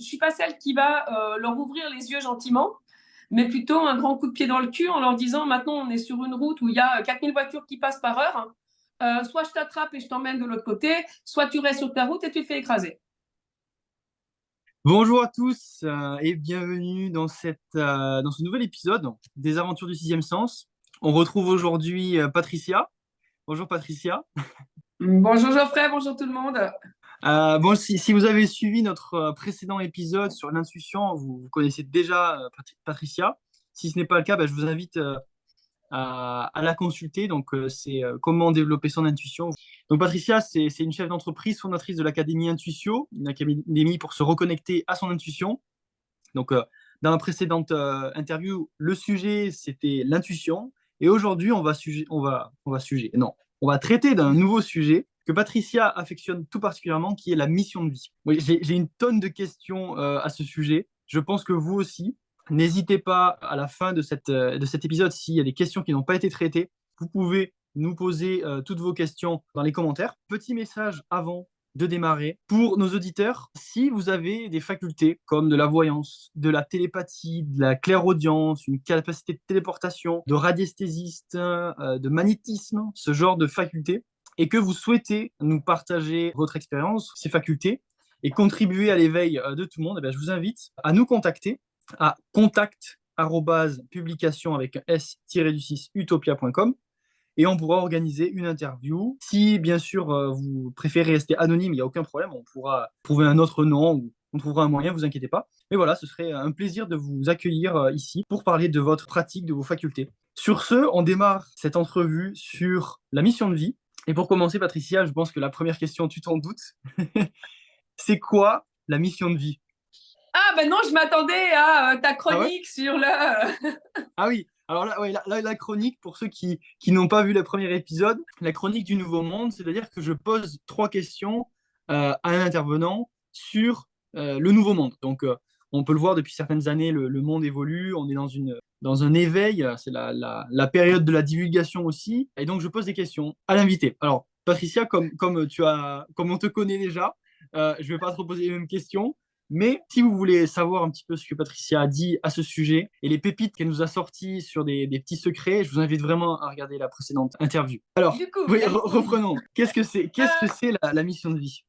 suis pas celle qui va leur ouvrir les yeux gentiment, mais plutôt un grand coup de pied dans le cul en leur disant maintenant on est sur une route où il y a 4000 voitures qui passent par heure. Soit je t'attrape et je t'emmène de l'autre côté, soit tu restes sur ta route et tu te fais écraser. Bonjour à tous et bienvenue dans ce nouvel épisode des Aventures du Sixième Sens. On retrouve aujourd'hui Patricia. Bonjour Patricia. Bonjour Geoffrey, bonjour tout le monde. Si vous avez suivi notre précédent épisode sur l'intuition, vous connaissez déjà Patricia. Si ce n'est pas le cas, je vous invite à la consulter. Donc, c'est comment développer son intuition. Donc, Patricia, c'est une chef d'entreprise, fondatrice de l'Académie Intuitio, une académie pour se reconnecter à son intuition. Donc, dans la précédente interview, le sujet, c'était l'intuition. Et aujourd'hui, on va traiter d'un nouveau sujet que Patricia affectionne tout particulièrement, qui est la mission de vie. Oui, j'ai une tonne de questions à ce sujet. Je pense que vous aussi. N'hésitez pas à la fin de cet épisode, s'il y a des questions qui n'ont pas été traitées, vous pouvez nous poser toutes vos questions dans les commentaires. Petit message avant de démarrer. Pour nos auditeurs, si vous avez des facultés comme de la voyance, de la télépathie, de la clairaudience, une capacité de téléportation, de radiesthésiste, de magnétisme, ce genre de facultés, et que vous souhaitez nous partager votre expérience, ces facultés, et contribuer à l'éveil de tout le monde, je vous invite à nous contacter à contact@publication avec un s-du6 utopia.com et on pourra organiser une interview. Si, bien sûr, vous préférez rester anonyme, il n'y a aucun problème. On pourra trouver un autre nom ou on trouvera un moyen, vous inquiétez pas. Mais voilà, ce serait un plaisir de vous accueillir ici pour parler de votre pratique, de vos facultés. Sur ce, on démarre cette entrevue sur la mission de vie. Et pour commencer, Patricia, je pense que la première question, tu t'en doutes, c'est quoi la mission de vie? Ah ben non, je m'attendais à ta Ah ouais? chronique sur le... Ah oui, alors là, ouais, la chronique, pour ceux qui n'ont pas vu le premier épisode, la chronique du Nouveau Monde, c'est-à-dire que je pose trois questions à un intervenant sur le Nouveau Monde. Donc, on peut le voir depuis certaines années, le monde évolue, on est dans un éveil, c'est la période de la divulgation aussi. Et donc, je pose des questions à l'invité. Alors, Patricia, comme on te connaît déjà, je ne vais pas te reposer les mêmes questions. Mais si vous voulez savoir un petit peu ce que Patricia a dit à ce sujet et les pépites qu'elle nous a sorties sur des petits secrets, je vous invite vraiment à regarder la précédente interview. Alors, Du coup, oui, la mission de vie. reprenons. Qu'est-ce que Euh, c'est la mission de vie?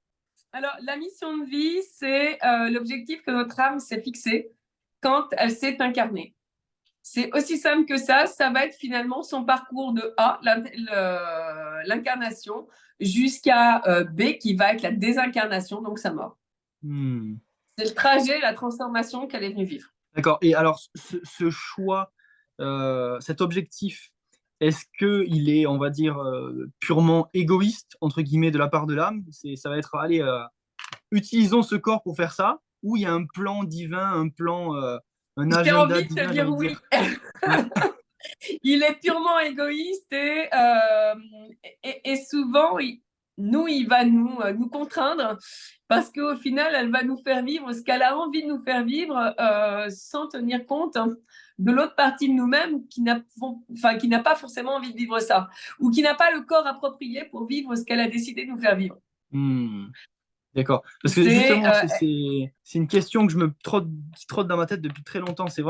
alors, la mission de vie, c'est l'objectif que notre âme s'est fixé quand elle s'est incarnée. C'est aussi simple que ça va être finalement son parcours de A, l'incarnation, jusqu'à B, qui va être la désincarnation, donc sa mort. Hmm. C'est le trajet, la transformation qu'elle est venue vivre. D'accord. Et alors, ce choix, cet objectif, est-ce qu'il est, on va dire, purement égoïste, entre guillemets, de la part de l'âme? Ça va être, allez, utilisons ce corps pour faire ça, ou il y a un plan divin, un J'ai agenda envie de te divin, j'ai dire envie de oui. dire. Ouais. Il est purement égoïste et souvent, il va nous contraindre parce qu'au final, elle va nous faire vivre ce qu'elle a envie de nous faire vivre sans tenir compte de l'autre partie de nous-mêmes qui n'a pas forcément envie de vivre ça ou qui n'a pas le corps approprié pour vivre ce qu'elle a décidé de nous faire vivre. Hmm. D'accord. Parce que C'est justement, c'est une question que qui trotte dans ma tête depuis très longtemps. C'est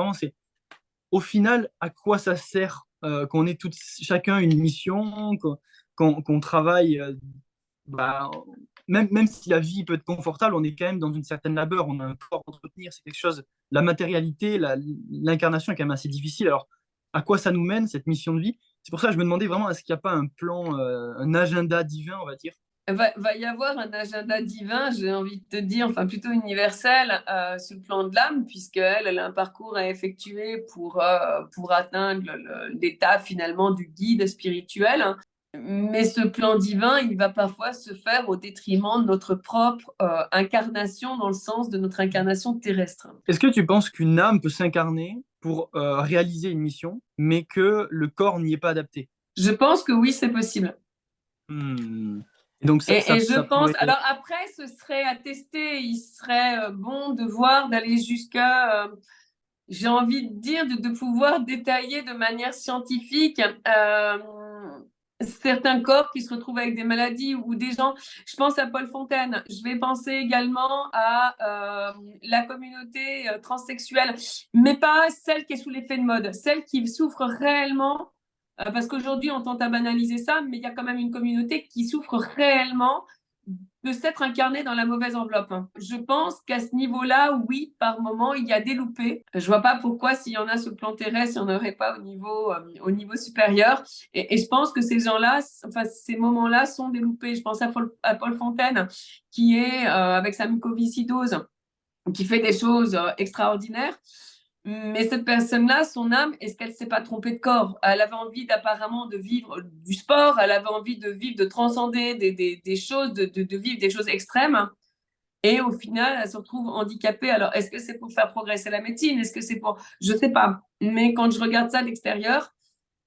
au final, à quoi ça sert qu'on ait chacun une mission, qu'on travaille, bah, même si la vie peut être confortable, on est quand même dans une certaine labeur, on a un corps à entretenir, c'est quelque chose, la matérialité, l'incarnation est quand même assez difficile. Alors, à quoi ça nous mène, cette mission de vie? C'est pour ça que je me demandais vraiment, est-ce qu'il n'y a pas un plan, un agenda divin, on va dire? va y avoir un agenda divin, j'ai envie de te dire, enfin plutôt universel, sur le plan de l'âme, puisqu'elle a un parcours à effectuer pour atteindre l'état finalement du guide spirituel. Mais ce plan divin, il va parfois se faire au détriment de notre propre incarnation, dans le sens de notre incarnation terrestre. Est-ce que tu penses qu'une âme peut s'incarner pour réaliser une mission, mais que le corps n'y est pas adapté? Je pense que oui, c'est possible. Hmm. Et donc, Et je ça pense, pourrait. alors après, ce serait à tester, il serait bon de voir, d'aller jusqu'à j'ai envie de dire, de pouvoir détailler de manière scientifique certains corps qui se retrouvent avec des maladies ou des gens. Je pense à Paul Fontaine. Je vais penser également à la communauté transsexuelle, mais pas celle qui est sous l'effet de mode, celle qui souffre réellement. Parce qu'aujourd'hui, on tente à banaliser ça, mais il y a quand même une communauté qui souffre réellement de s'être incarnée dans la mauvaise enveloppe. Je pense qu'à ce niveau-là, oui, par moment, il y a des loupés. Je vois pas pourquoi, s'il y en a sur le plan terrestre, il n'y en aurait pas au niveau supérieur. Et je pense que ces gens-là, enfin, ces moments-là sont des loupés. Je pense à Paul Fontaine, qui est avec sa mucoviscidose, qui fait des choses extraordinaires. Mais cette personne-là, son âme, est-ce qu'elle ne s'est pas trompée de corps? Elle avait envie apparemment de vivre du sport, elle avait envie de vivre, de transcender des choses, de vivre des choses extrêmes. Et au final, elle se retrouve handicapée. Alors, est-ce que c'est pour faire progresser la médecine? Est-ce que c'est pour... Je ne sais pas. Mais quand je regarde ça de l'extérieur,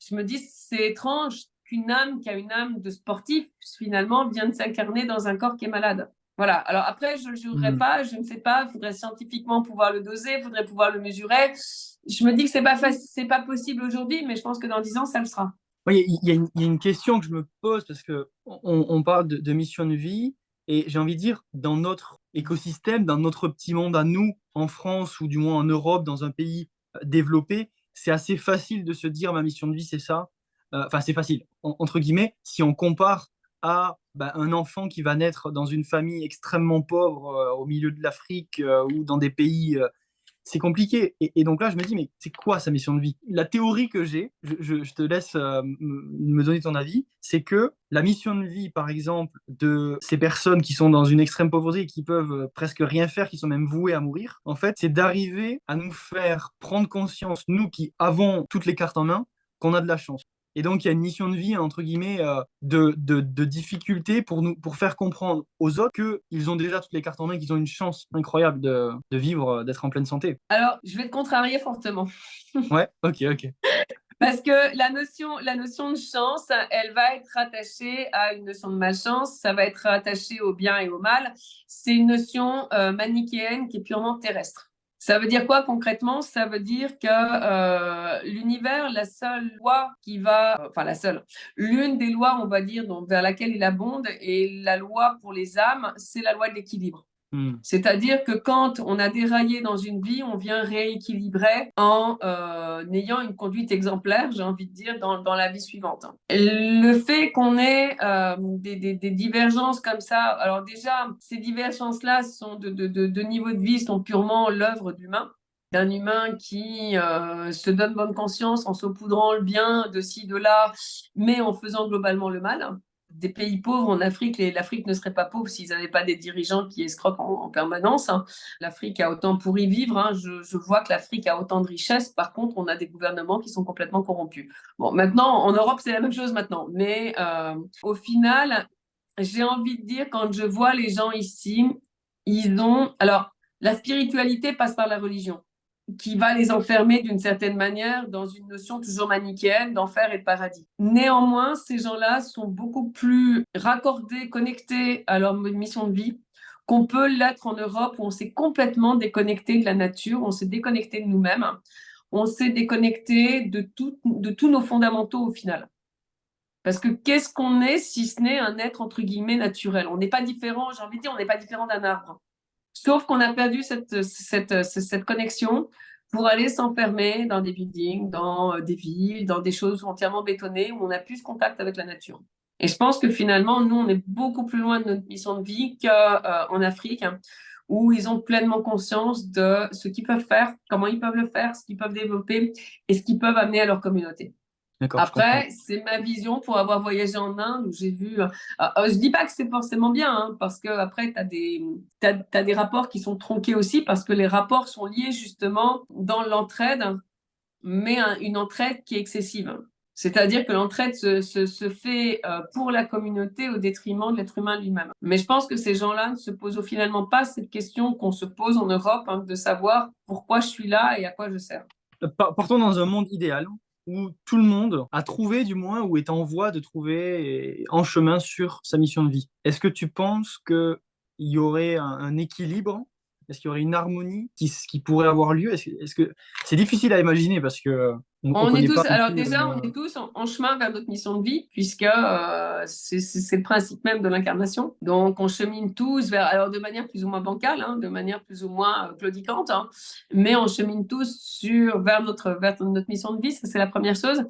je me dis, c'est étrange qu'une âme qui a une âme de sportif, finalement, vienne s'incarner dans un corps qui est malade. Voilà. Alors après, je ne le jurerai pas, je ne sais pas, il faudrait scientifiquement pouvoir le doser, il faudrait pouvoir le mesurer. Je me dis que c'est pas possible aujourd'hui, mais je pense que dans 10 ans, ça le sera. Oui, il y a une question que je me pose parce que on parle de mission de vie et j'ai envie de dire, dans notre écosystème, dans notre petit monde à nous, en France ou du moins en Europe, dans un pays développé, c'est assez facile de se dire ma mission de vie, c'est ça. Enfin, c'est facile, entre guillemets, si on compare à un enfant qui va naître dans une famille extrêmement pauvre au milieu de l'Afrique ou dans des pays c'est compliqué. Et donc là, je me dis, mais c'est quoi sa mission de vie? La théorie que j'ai, je te laisse me donner ton avis, c'est que la mission de vie, par exemple, de ces personnes qui sont dans une extrême pauvreté et qui peuvent presque rien faire, qui sont même vouées à mourir, en fait, c'est d'arriver à nous faire prendre conscience, nous qui avons toutes les cartes en main, qu'on a de la chance. Et donc, il y a une mission de vie, entre guillemets, de difficulté pour nous, pour faire comprendre aux autres qu'ils ont déjà toutes les cartes en main, qu'ils ont une chance incroyable de vivre, d'être en pleine santé. Alors, je vais te contrarier fortement. Ouais, ok, ok. Parce que la notion de chance, elle va être rattachée à une notion de malchance, ça va être rattaché au bien et au mal. C'est une notion manichéenne qui est purement terrestre. Ça veut dire quoi concrètement? Ça veut dire que l'univers, la seule loi qui va, enfin la seule, l'une des lois, on va dire, vers laquelle il abonde, et la loi pour les âmes, c'est la loi de l'équilibre. Hmm. C'est-à-dire que quand on a déraillé dans une vie, on vient rééquilibrer en ayant une conduite exemplaire, j'ai envie de dire, dans la vie suivante. Le fait qu'on ait des divergences comme ça, alors déjà, ces divergences-là sont de niveau de vie, sont purement l'œuvre d'humains, d'un humain qui se donne bonne conscience en saupoudrant le bien de ci, de là, mais en faisant globalement le mal. Des pays pauvres en Afrique, l'Afrique ne serait pas pauvre s'ils n'avaient pas des dirigeants qui escroquent en permanence. Hein. L'Afrique a autant pour y vivre. Hein. Je vois que l'Afrique a autant de richesses. Par contre, on a des gouvernements qui sont complètement corrompus. Bon, maintenant, en Europe, c'est la même chose maintenant. Mais au final, j'ai envie de dire, quand je vois les gens ici, ils ont... Alors, la spiritualité passe par la religion qui va les enfermer d'une certaine manière dans une notion toujours manichéenne d'enfer et de paradis. Néanmoins, ces gens-là sont beaucoup plus raccordés, connectés à leur mission de vie qu'on peut l'être en Europe où on s'est complètement déconnecté de la nature, on s'est déconnecté de nous-mêmes, on s'est déconnecté de tous nos fondamentaux au final. Parce que qu'est-ce qu'on est si ce n'est un être entre guillemets naturel? On n'est pas différent, j'ai envie de dire, on n'est pas différent d'un arbre. Sauf qu'on a perdu cette connexion pour aller s'enfermer dans des buildings, dans des villes, dans des choses entièrement bétonnées où on n'a plus ce contact avec la nature. Et je pense que finalement, nous, on est beaucoup plus loin de notre mission de vie qu'en Afrique, hein, où ils ont pleinement conscience de ce qu'ils peuvent faire, comment ils peuvent le faire, ce qu'ils peuvent développer et ce qu'ils peuvent amener à leur communauté. D'accord, je comprends. Après, c'est ma vision pour avoir voyagé en Inde où j'ai vu. Je dis pas que c'est forcément bien, hein, parce que après, t'as des rapports qui sont tronqués aussi, parce que les rapports sont liés justement dans l'entraide, mais une entraide qui est excessive. C'est-à-dire que l'entraide se fait pour la communauté au détriment de l'être humain lui-même. Mais je pense que ces gens-là ne se posent finalement pas cette question qu'on se pose en Europe, hein, de savoir pourquoi je suis là et à quoi je sers. Partons dans un monde idéal où tout le monde a trouvé, du moins, ou est en voie de trouver en chemin sur sa mission de vie. Est-ce que tu penses qu'il y aurait un équilibre? Est-ce qu'il y aurait une harmonie qui pourrait avoir lieu? Est-ce que c'est difficile à imaginer parce que On On est connaît pas tous, non alors plus. déjà, on est tous en chemin vers notre mission de vie, puisque c'est le principe même de l'incarnation. Donc, on chemine tous vers, alors de manière plus ou moins bancale, hein, de manière plus ou moins claudicante, hein, mais on chemine tous vers notre mission de vie. Ça, c'est la première chose.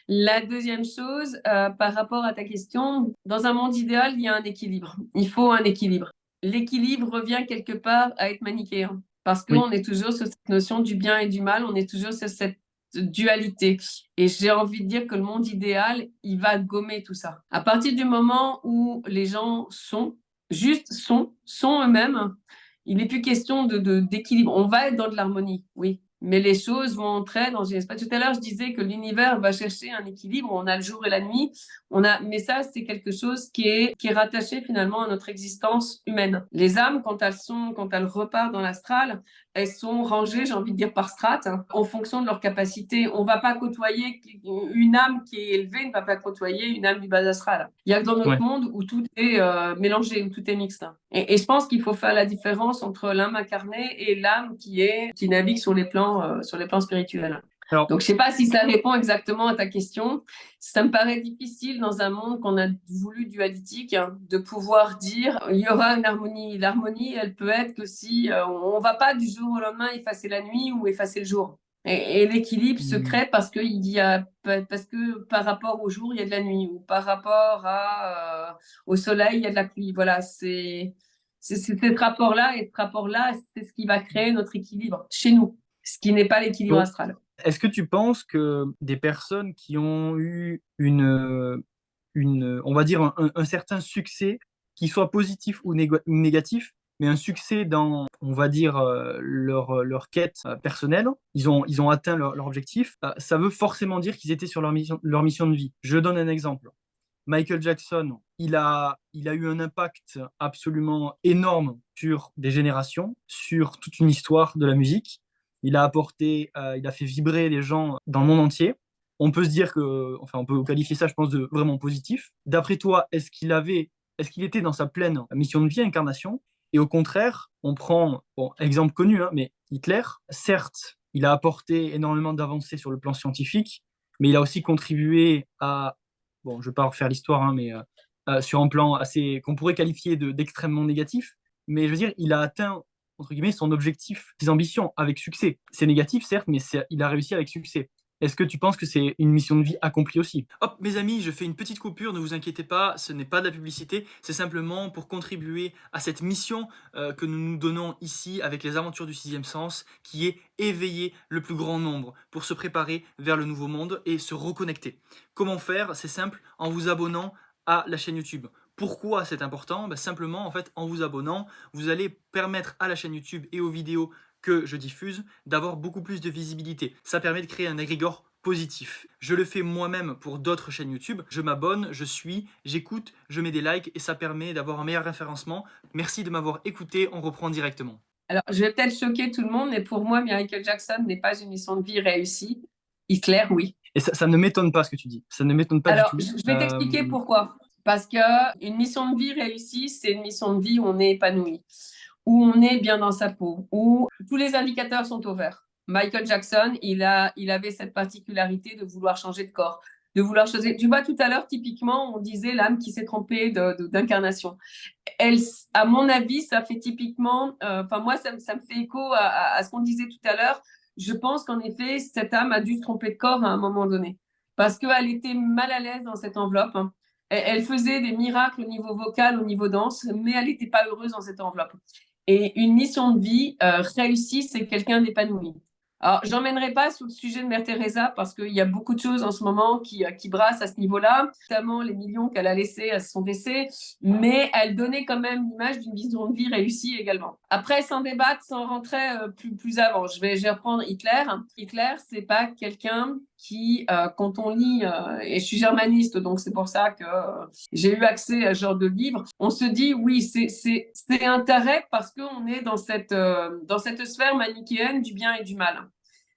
La deuxième chose, par rapport à ta question, dans un monde idéal, il y a un équilibre. Il faut un équilibre. L'équilibre revient quelque part à être manichéen. Parce Oui, qu'on est toujours sur cette notion du bien et du mal, on est toujours sur cette dualité. Et j'ai envie de dire que le monde idéal, il va gommer tout ça. À partir du moment où les gens sont eux-mêmes, il n'est plus question d'équilibre. On va être dans de l'harmonie, oui. Mais les choses vont entrer dans une espace. Tout à l'heure, je disais que l'univers va chercher un équilibre. On a le jour et la nuit. Mais ça, c'est quelque chose qui est rattaché finalement à notre existence humaine. Les âmes, quand elles repartent dans l'astral, elles sont rangées, j'ai envie de dire, par strates, hein, en fonction de leur capacité. On ne va pas côtoyer une âme qui est élevée, ne va pas côtoyer une âme du bas astral. Il y a que dans notre ouais. monde où tout est mélangé, où tout est mixte. Et je pense qu'il faut faire la différence entre l'âme incarnée et l'âme qui navigue sur les plans spirituels. Alors, Donc, je ne sais pas si ça répond exactement à ta question. Ça me paraît difficile dans un monde qu'on a voulu dualitique, hein, de pouvoir dire il y aura une harmonie. L'harmonie, elle peut être que si on ne va pas du jour au lendemain effacer la nuit ou effacer le jour. Et l'équilibre se hmm, crée parce que par rapport au jour, il y a de la nuit, ou par rapport au soleil, il y a de la pluie. Voilà, c'est ce rapport-là, et ce rapport-là, c'est ce qui va créer notre équilibre chez nous, ce qui n'est pas l'équilibre donc, astral. est-ce que tu penses que des personnes qui ont eu on va dire, un certain succès, qu'il soit positif ou négatif, mais un succès dans, on va dire, leur quête personnelle, ils ont atteint leur objectif, ça veut forcément dire qu'ils étaient sur leur mission de vie. Je donne un exemple. Michael Jackson, il a eu un impact absolument énorme sur des générations, sur toute une histoire de la musique. Il a fait vibrer les gens dans le monde entier. On peut se dire que, enfin, on peut qualifier ça, je pense, de vraiment positif. D'après toi, est-ce qu'il était dans sa pleine mission de vie, incarnation? Et au contraire, on prend, bon, exemple connu, hein, mais Hitler, certes, il a apporté énormément d'avancées sur le plan scientifique, mais il a aussi contribué à, bon, je ne vais pas refaire l'histoire, hein, mais sur un plan assez qu'on pourrait qualifier d'extrêmement négatif. Mais je veux dire, il a atteint, entre guillemets, son objectif, ses ambitions avec succès. C'est négatif, certes, mais il a réussi avec succès. Est-ce que tu penses que c'est une mission de vie accomplie aussi? Hop, mes amis, je fais une petite coupure, ne vous inquiétez pas, ce n'est pas de la publicité, c'est simplement pour contribuer à cette mission que nous nous donnons ici avec les aventures du sixième sens, qui est éveiller le plus grand nombre pour se préparer vers le nouveau monde et se reconnecter. Comment faire? C'est simple, en vous abonnant à la chaîne YouTube. Pourquoi c'est important? Simplement, en fait, en vous abonnant, vous allez permettre à la chaîne YouTube et aux vidéos que je diffuse d'avoir beaucoup plus de visibilité. Ça permet de créer un égrégore positif. Je le fais moi-même pour d'autres chaînes YouTube. Je m'abonne, je suis, j'écoute, je mets des likes et ça permet d'avoir un meilleur référencement. Merci de m'avoir écouté, on reprend directement. Alors, je vais peut-être choquer tout le monde, mais pour moi, Michael Jackson n'est pas une mission de vie réussie. Hitler, oui. Et ça ne m'étonne pas ce que tu dis. Ça ne m'étonne pas du Alors, tout. je vais t'expliquer pourquoi. Parce que une mission de vie réussie, c'est une mission de vie où on est épanoui, où on est bien dans sa peau, où tous les indicateurs sont au vert. Michael Jackson, il avait cette particularité de vouloir changer de corps, de vouloir changer. Tu vois, tout à l'heure, typiquement, on disait l'âme qui s'est trompée d'incarnation. Elle, à mon avis, ça fait typiquement, enfin moi, ça me fait écho à ce qu'on disait tout à l'heure. Je pense qu'en effet, cette âme a dû se tromper de corps à un moment donné, parce qu'elle était mal à l'aise dans cette enveloppe, hein. Elle faisait des miracles au niveau vocal, au niveau danse, mais elle n'était pas heureuse dans cette enveloppe. Et une mission de vie réussie, c'est quelqu'un d'épanoui. Alors, j'emmènerai pas sur le sujet de Mère Teresa parce qu'il y a beaucoup de choses en ce moment qui brassent à ce niveau-là, notamment les millions qu'elle a laissés à son décès, mais elle donnait quand même l'image d'une vision de vie réussie également. Après, sans débattre, sans rentrer plus avant, je vais reprendre Hitler. Hitler, c'est pas quelqu'un qui, quand on lit, et je suis germaniste, donc c'est pour ça que j'ai eu accès à ce genre de livre, on se dit oui, c'est intérêt parce qu'on est dans cette sphère manichéenne du bien et du mal.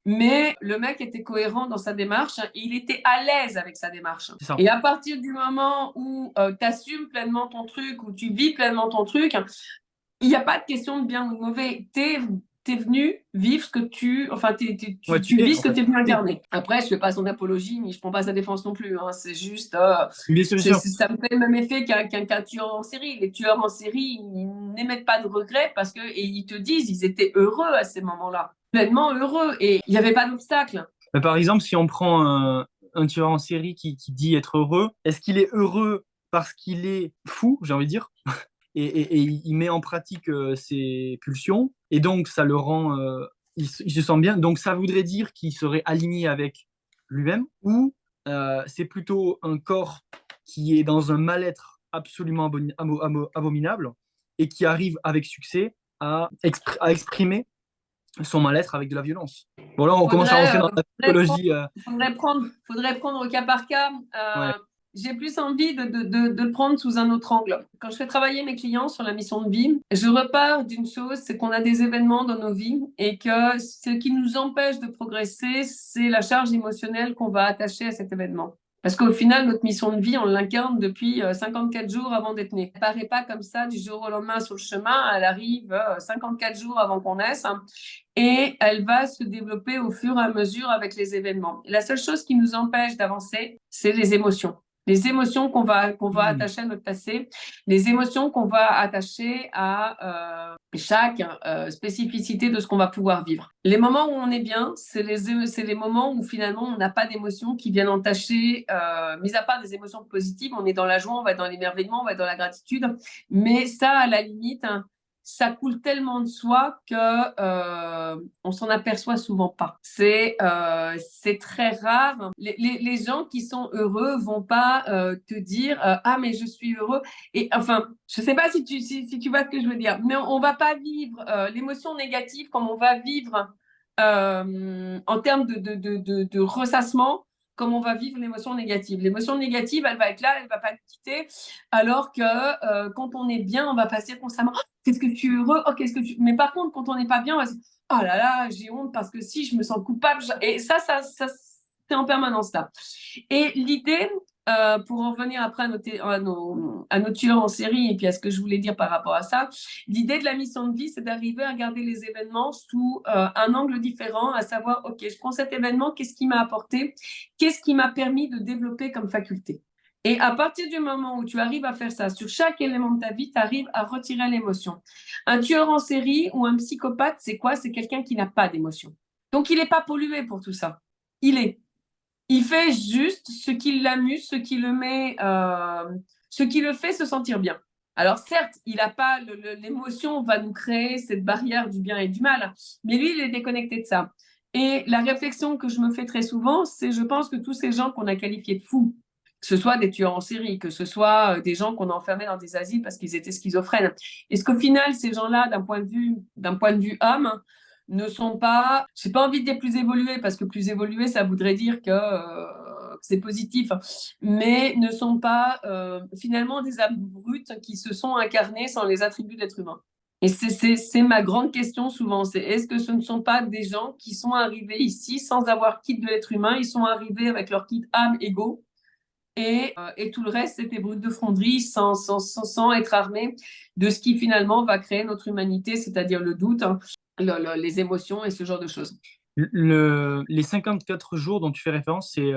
Mais le mec était cohérent dans sa démarche, et il était à l'aise avec sa démarche. C'est ça. Et à partir du moment où tu assumes pleinement ton truc, où tu vis pleinement ton truc, il n'y a pas de question de bien ou de mauvais. Tu es tu es venu vivre ce que tu... Enfin, Ouais, tu vis en ce que fait. tu es venu incarner. Après, je ne fais pas son apologie, ni je ne prends pas sa défense non plus. Hein. C'est juste... Bien sûr, bien sûr. ça me fait le même effet qu'un tueur en série. Les tueurs en série, ils n'émettent pas de regrets parce que... Et ils te disent, ils étaient heureux à ces moments-là. Pleinement heureux. Et il n'y avait pas d'obstacle. Mais par exemple, si on prend un tueur en série qui dit être heureux, est-ce qu'il est heureux parce qu'il est fou, j'ai envie de dire, et il met en pratique ses pulsions, et donc ça le rend, il se sent bien, donc ça voudrait dire qu'il serait aligné avec lui-même, ou c'est plutôt un corps qui est dans un mal-être absolument abominable et qui arrive avec succès à exprimer son mal-être avec de la violence. Bon, là, on commence à rentrer dans la psychologie. Faudrait prendre au cas par cas. Ouais. J'ai plus envie de le prendre sous un autre angle. Quand je fais travailler mes clients sur la mission de vie, je repars d'une chose, c'est qu'on a des événements dans nos vies et que ce qui nous empêche de progresser, c'est la charge émotionnelle qu'on va attacher à cet événement. Parce qu'au final, notre mission de vie, on l'incarne depuis 54 jours avant d'être né. Elle paraît pas comme ça du jour au lendemain sur le chemin, elle arrive 54 jours avant qu'on naisse. Et elle va se développer au fur et à mesure avec les événements. La seule chose qui nous empêche d'avancer, c'est les émotions. Les émotions qu'on va attacher à notre passé, les émotions qu'on va attacher à chaque spécificité de ce qu'on va pouvoir vivre. Les moments où on est bien, c'est les moments où finalement on n'a pas d'émotions qui viennent entacher, mis à part des émotions positives, on est dans la joie, on va être dans l'émerveillement, on va être dans la gratitude, mais ça, à la limite, ça coule tellement de soi que on s'en aperçoit souvent pas. C'est très rare. Les gens qui sont heureux vont pas te dire ah mais je suis heureux. Et enfin, je sais pas si tu vois ce que je veux dire, mais on va pas vivre l'émotion négative comme on va vivre en termes de ressassement, comme on va vivre l'émotion négative. L'émotion négative, elle va être là, elle va pas nous quitter, alors que quand on est bien, on va passer constamment qu'est-ce que tu es heureux, oh, qu'est-ce que tu... Mais par contre, quand on n'est pas bien, on va se dire, oh là là, j'ai honte parce que si, je me sens coupable. Et ça c'est en permanence là. Et l'idée, pour en revenir après à nos tueurs en série et puis à ce que je voulais dire par rapport à ça, l'idée de la mission de vie, c'est d'arriver à regarder les événements sous un angle différent, à savoir, OK, je prends cet événement, qu'est-ce qui m'a apporté, qu'est-ce qui m'a permis de développer comme faculté. Et à partir du moment où tu arrives à faire ça, sur chaque élément de ta vie, tu arrives à retirer l'émotion. Un tueur en série ou un psychopathe, c'est quoi? C'est quelqu'un qui n'a pas d'émotion. Donc, il n'est pas pollué pour tout ça. Il est. Il fait juste ce qui l'amuse, ce qui le fait se sentir bien. Alors certes, il n'a pas l'émotion va nous créer cette barrière du bien et du mal, mais lui, il est déconnecté de ça. Et la réflexion que je me fais très souvent, c'est je pense que tous ces gens qu'on a qualifiés de fous, que ce soit des tueurs en série, que ce soit des gens qu'on a enfermés dans des asiles parce qu'ils étaient schizophrènes, est-ce qu'au final, ces gens-là, d'un point de vue homme, ne sont pas, j'ai pas envie de dire plus évolués, parce que plus évolués, ça voudrait dire que c'est positif, mais ne sont pas finalement des âmes brutes qui se sont incarnées sans les attributs d'être humain. Et c'est ma grande question souvent, c'est est-ce que ce ne sont pas des gens qui sont arrivés ici sans avoir kit de l'être humain, ils sont arrivés avec leur kit âme, ego, et tout le reste, c'était brut de fonderie, sans être armé de ce qui finalement va créer notre humanité, c'est-à-dire le doute, hein, les émotions et ce genre de choses. Les 54 jours dont tu fais référence, c'est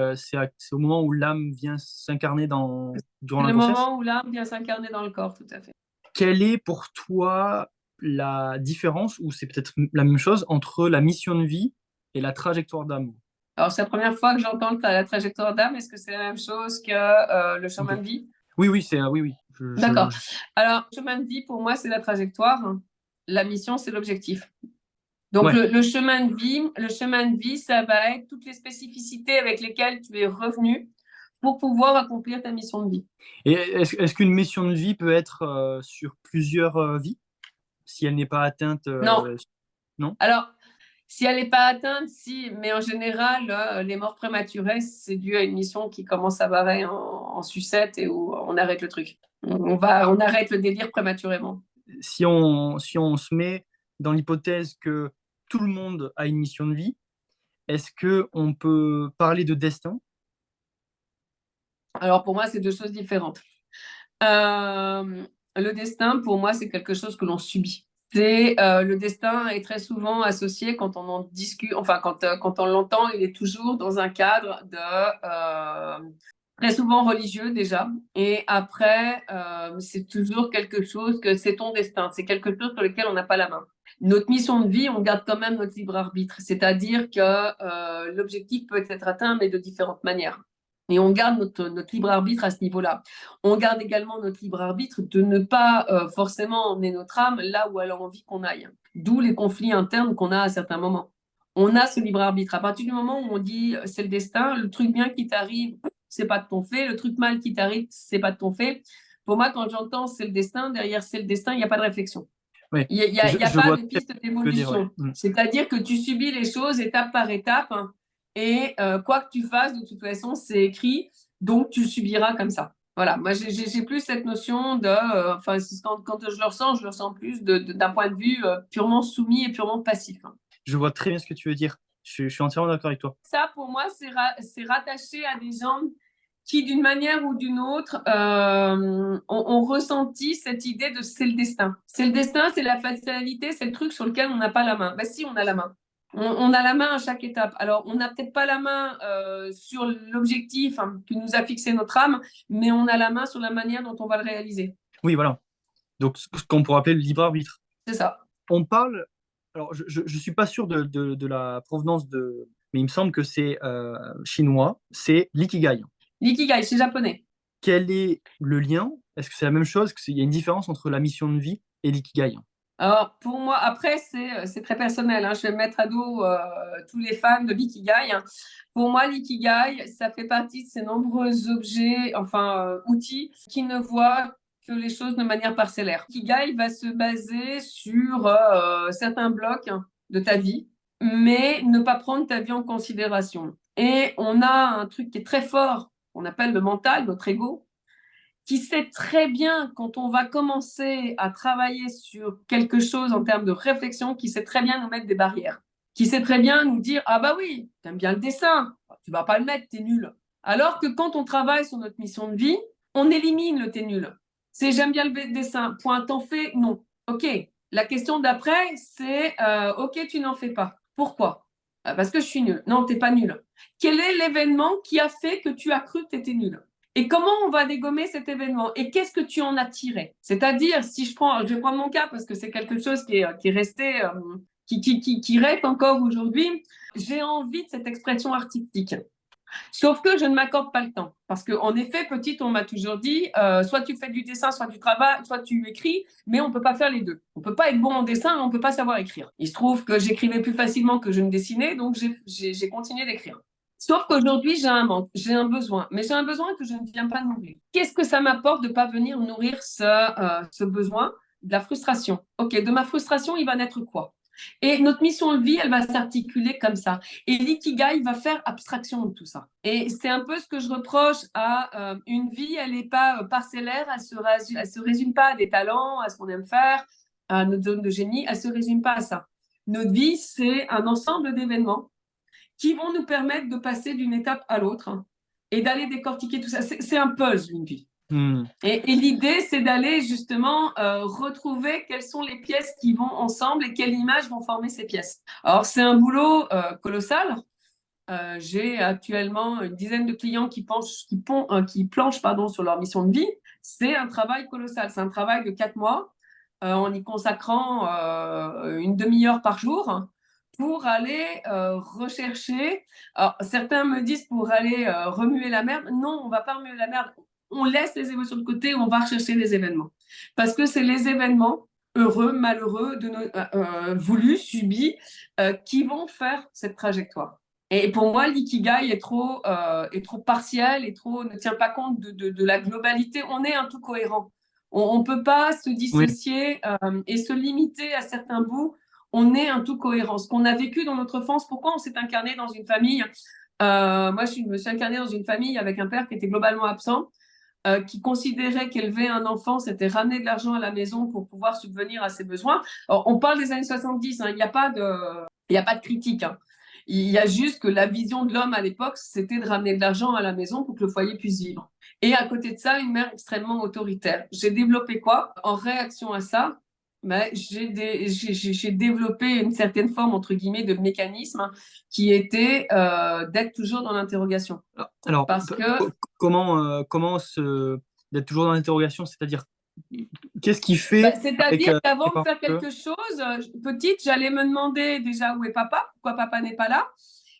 au moment où l'âme vient s'incarner durant C'est la le grossesse. moment où l'âme vient s'incarner dans le corps, tout à fait. Quelle est pour toi la différence, ou c'est peut-être la même chose, entre la mission de vie et la trajectoire d'âme? Alors, c'est la première fois que j'entends la trajectoire d'âme. Est-ce que c'est la même chose que le chemin de vie? Oui, oui, oui, oui. D'accord. Alors, le chemin de vie, pour moi, c'est la trajectoire. La mission, c'est l'objectif. Donc, Ouais. le chemin de vie, ça va être toutes les spécificités avec lesquelles tu es revenu pour pouvoir accomplir ta mission de vie. Et est-ce qu'une mission de vie peut être sur plusieurs vies, si elle n'est pas atteinte? Non. Non? Alors, si elle n'est pas atteinte, si, mais en général, les morts prématurées, c'est dû à une mission qui commence à barrer en sucette et où on arrête le truc. On arrête le délire prématurément. Si on se met dans l'hypothèse que tout le monde a une mission de vie, est-ce qu'on peut parler de destin? Alors pour moi, c'est deux choses différentes. Le destin, pour moi, c'est quelque chose que l'on subit. C'est le destin est très souvent associé quand on en discute, enfin quand on l'entend, il est toujours dans un cadre de très souvent religieux déjà, et après c'est toujours quelque chose que c'est ton destin, c'est quelque chose sur lequel on n'a pas la main. Notre mission de vie, on garde quand même notre libre arbitre, c'est-à-dire que l'objectif peut être atteint mais de différentes manières. Et on garde notre libre arbitre à ce niveau-là. On garde également notre libre arbitre de ne pas forcément emmener notre âme là où elle a envie qu'on aille. D'où les conflits internes qu'on a à certains moments. On a ce libre arbitre. À partir du moment où on dit c'est le destin, le truc bien qui t'arrive, c'est pas de ton fait. Le truc mal qui t'arrive, c'est pas de ton fait. Pour moi, quand j'entends c'est le destin, derrière c'est le destin, il n'y a pas de réflexion. Oui, Il n'y a, y a je pas vois de très bien piste ce que tu veux dire. Ouais. d'évolution. C'est-à-dire que tu subis les choses étape par étape, hein, et quoi que tu fasses, de toute façon, c'est écrit, donc tu le subiras comme ça. Voilà, moi j'ai plus cette notion de, enfin, quand je le ressens plus d'un point de vue purement soumis et purement passif, hein. Je vois très bien ce que tu veux dire. Je suis entièrement d'accord avec toi. Ça, pour moi, c'est rattaché à des gens qui, d'une manière ou d'une autre, ont ressenti cette idée de c'est le destin. C'est le destin, c'est la fatalité, c'est le truc sur lequel on n'a pas la main. Ben si, on a la main. On a la main à chaque étape. Alors, on n'a peut-être pas la main sur l'objectif, hein, que nous a fixé notre âme, mais on a la main sur la manière dont on va le réaliser. Oui, voilà. Donc, ce qu'on pourrait appeler le libre arbitre. C'est ça. On parle, alors je ne suis pas sûr de la provenance de, mais il me semble que c'est chinois, c'est l'ikigai. L'ikigai, c'est japonais. Quel est le lien? Est-ce que c'est la même chose? Est-ce qu'il y a une différence entre la mission de vie et l'ikigai? Alors, pour moi, après, c'est très personnel, hein. Je vais mettre à dos tous les fans de l'ikigai, hein. Pour moi, l'ikigai, ça fait partie de ces nombreux objets, enfin, outils qui ne voient que les choses de manière parcellaire. L'ikigai va se baser sur certains blocs, hein, de ta vie, mais ne pas prendre ta vie en considération. Et on a un truc qui est très fort, on appelle le mental, notre ego, qui sait très bien quand on va commencer à travailler sur quelque chose en termes de réflexion, qui sait très bien nous mettre des barrières, qui sait très bien nous dire ah bah oui, t'aimes bien le dessin, tu vas pas le mettre, t'es nul. Alors que quand on travaille sur notre mission de vie, on élimine le t'es nul. C'est j'aime bien le dessin, point, t'en fais, non. Ok. La question d'après, c'est ok, tu n'en fais pas. Pourquoi? Parce que je suis nul. Non, t'es pas nul. Quel est l'événement qui a fait que tu as cru que tu étais nul? Et comment on va dégommer cet événement? Et qu'est-ce que tu en as tiré? C'est-à-dire, si je vais prendre mon cas parce que c'est quelque chose qui est resté, qui reste encore aujourd'hui, j'ai envie de cette expression artistique. Sauf que je ne m'accorde pas le temps. Parce qu'en effet, petite, on m'a toujours dit, soit tu fais du dessin, soit tu travailles, soit tu écris, mais on ne peut pas faire les deux. On ne peut pas être bon en dessin, on ne peut pas savoir écrire. Il se trouve que j'écrivais plus facilement que je ne dessinais, donc j'ai continué d'écrire. Sauf qu'aujourd'hui, j'ai un manque, j'ai un besoin, mais j'ai un besoin que je ne viens pas nourrir. Qu'est-ce que ça m'apporte de ne pas venir nourrir ce besoin? De la frustration. Ok, de ma frustration, il va naître quoi? Et notre mission de vie, elle va s'articuler comme ça. Et l'ikigai va faire abstraction de tout ça. Et c'est un peu ce que je reproche à une vie, elle n'est pas parcellaire, elle se résume pas à des talents, à ce qu'on aime faire, à notre zone de génie, elle se résume pas à ça. Notre vie, c'est un ensemble d'événements qui vont nous permettre de passer d'une étape à l'autre, hein, et d'aller décortiquer tout ça. C'est un puzzle, une vie. Et l'idée, c'est d'aller justement retrouver quelles sont les pièces qui vont ensemble et quelles images vont former ces pièces. Alors, c'est un boulot colossal. J'ai actuellement une dizaine de clients qui planchent pardon, sur leur mission de vie. C'est un travail colossal. C'est un travail de 4 mois en y consacrant une demi-heure par jour pour aller rechercher. Alors, certains me disent pour aller remuer la merde. Non, on ne va pas remuer la merde. On laisse les émotions de côté, on va rechercher les événements. Parce que c'est les événements, heureux, malheureux, voulus, subis, qui vont faire cette trajectoire. Et pour moi, l'ikigai est trop partiel, ne tient pas compte de la globalité. On est un tout cohérent. On ne peut pas se dissocier et se limiter à certains bouts. On est un tout cohérent. Ce qu'on a vécu dans notre enfance, pourquoi on s'est incarné dans une famille? Moi, je me suis incarnée dans une famille avec un père qui était globalement absent, qui considérait qu'élever un enfant, c'était ramener de l'argent à la maison pour pouvoir subvenir à ses besoins. Alors, on parle des années 70, hein, il n'y a pas de critique, hein. Il y a juste que la vision de l'homme à l'époque, c'était de ramener de l'argent à la maison pour que le foyer puisse vivre. Et à côté de ça, une mère extrêmement autoritaire. J'ai développé quoi? En réaction à ça, Mais j'ai développé une certaine forme, entre guillemets, de mécanisme qui était d'être toujours dans l'interrogation. Alors, Parce que, comment d'être toujours dans l'interrogation, c'est-à-dire, qu'est-ce qui fait avec c'est-à-dire tes qu'avant de parents faire que... quelque chose, petite, j'allais me demander déjà où est papa, pourquoi papa n'est pas là.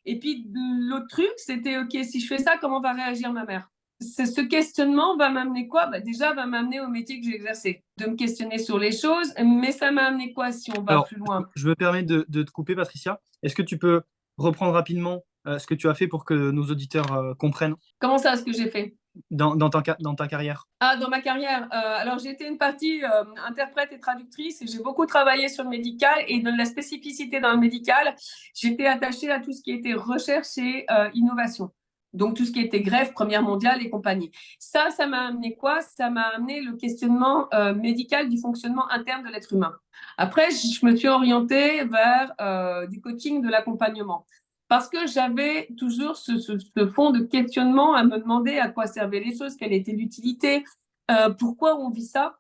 Et puis l'autre truc, c'était, OK, si je fais ça, comment va réagir ma mère? Ce questionnement va m'amener quoi? Déjà, va m'amener au métier que j'ai exercé, de me questionner sur les choses. Mais ça m'a amené quoi si on va Alors, plus loin? je me permets de te couper, Patricia. Est-ce que tu peux reprendre rapidement ce que tu as fait pour que nos auditeurs comprennent Comment ça, ce que j'ai fait? dans ta carrière? Ah, dans ma carrière, alors j'ai été une partie interprète et traductrice et j'ai beaucoup travaillé sur le médical et de la spécificité dans le médical. J'étais attachée à tout ce qui était recherche et innovation. Donc tout ce qui était greffe, première mondiale et compagnie. Ça m'a amené quoi? Ça m'a amené le questionnement médical du fonctionnement interne de l'être humain. Après, je me suis orientée vers du coaching, de l'accompagnement parce que j'avais toujours ce fond de questionnement à me demander à quoi servaient les choses, quelle était l'utilité, pourquoi on vit ça.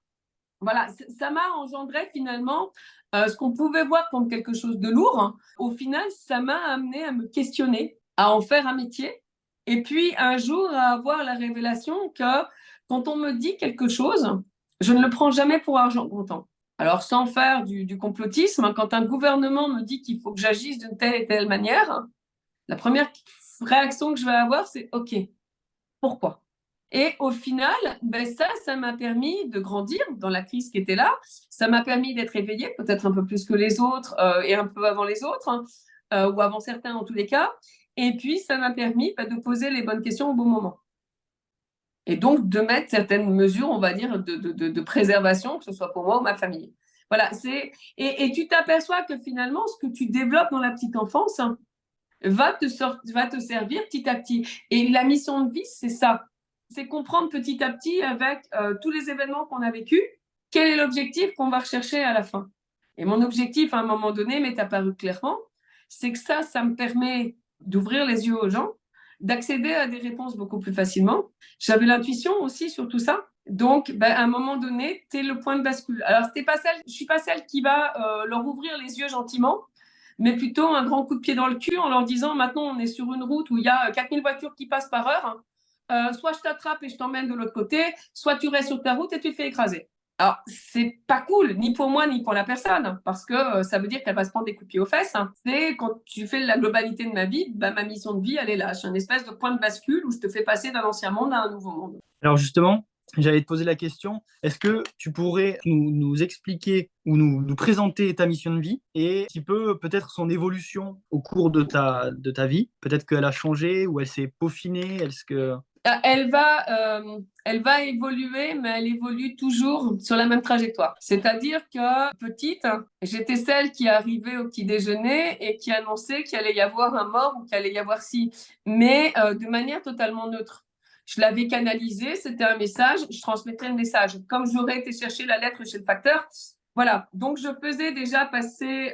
Voilà, ça m'a engendré finalement ce qu'on pouvait voir comme quelque chose de lourd. Au final, ça m'a amené à me questionner, à en faire un métier, et puis un jour à avoir la révélation que quand on me dit quelque chose, je ne le prends jamais pour argent comptant. Alors, sans faire du complotisme, quand un gouvernement me dit qu'il faut que j'agisse d'une telle et telle manière, la première réaction que je vais avoir, c'est OK, pourquoi? Et au final, ça m'a permis de grandir dans la crise qui était là. Ça m'a permis d'être éveillée, peut-être un peu plus que les autres et un peu avant les autres, ou avant certains en tous les cas. Et puis, ça m'a permis de poser les bonnes questions au bon moment. Et donc, de mettre certaines mesures, on va dire, de préservation, que ce soit pour moi ou ma famille. Voilà, et tu t'aperçois que finalement, ce que tu développes dans la petite enfance, va te servir petit à petit. Et la mission de vie, c'est ça. C'est comprendre petit à petit avec tous les événements qu'on a vécus, quel est l'objectif qu'on va rechercher à la fin. Et mon objectif, à un moment donné, m'est apparu clairement, c'est que ça me permet d'ouvrir les yeux aux gens, d'accéder à des réponses beaucoup plus facilement. J'avais l'intuition aussi sur tout ça. Donc, à un moment donné, tu es le point de bascule. Alors, je ne suis pas celle qui va leur ouvrir les yeux gentiment, mais plutôt un grand coup de pied dans le cul en leur disant maintenant on est sur une route où il y a 4000 voitures qui passent par heure. Soit je t'attrape et je t'emmène de l'autre côté, soit tu restes sur ta route et tu te fais écraser. Alors, c'est pas cool, ni pour moi, ni pour la personne, parce que ça veut dire qu'elle va se prendre des coups de pied aux fesses. C'est quand tu fais la globalité de ma vie, ma mission de vie, elle est là. C'est un espèce de point de bascule où je te fais passer d'un ancien monde à un nouveau monde. Alors justement, j'allais te poser la question, est-ce que tu pourrais nous expliquer ou nous présenter ta mission de vie et un petit peu peut-être son évolution au cours de ta vie? Peut-être qu'elle a changé ou elle s'est peaufinée, est-ce que... Elle va évoluer, mais elle évolue toujours sur la même trajectoire. C'est-à-dire que petite, j'étais celle qui arrivait au petit déjeuner et qui annonçait qu'il allait y avoir un mort ou qu'il allait y avoir ci, mais de manière totalement neutre. Je l'avais canalisé, c'était un message, je transmettais le message. Comme j'aurais été chercher la lettre chez le facteur, voilà. Donc je faisais déjà passer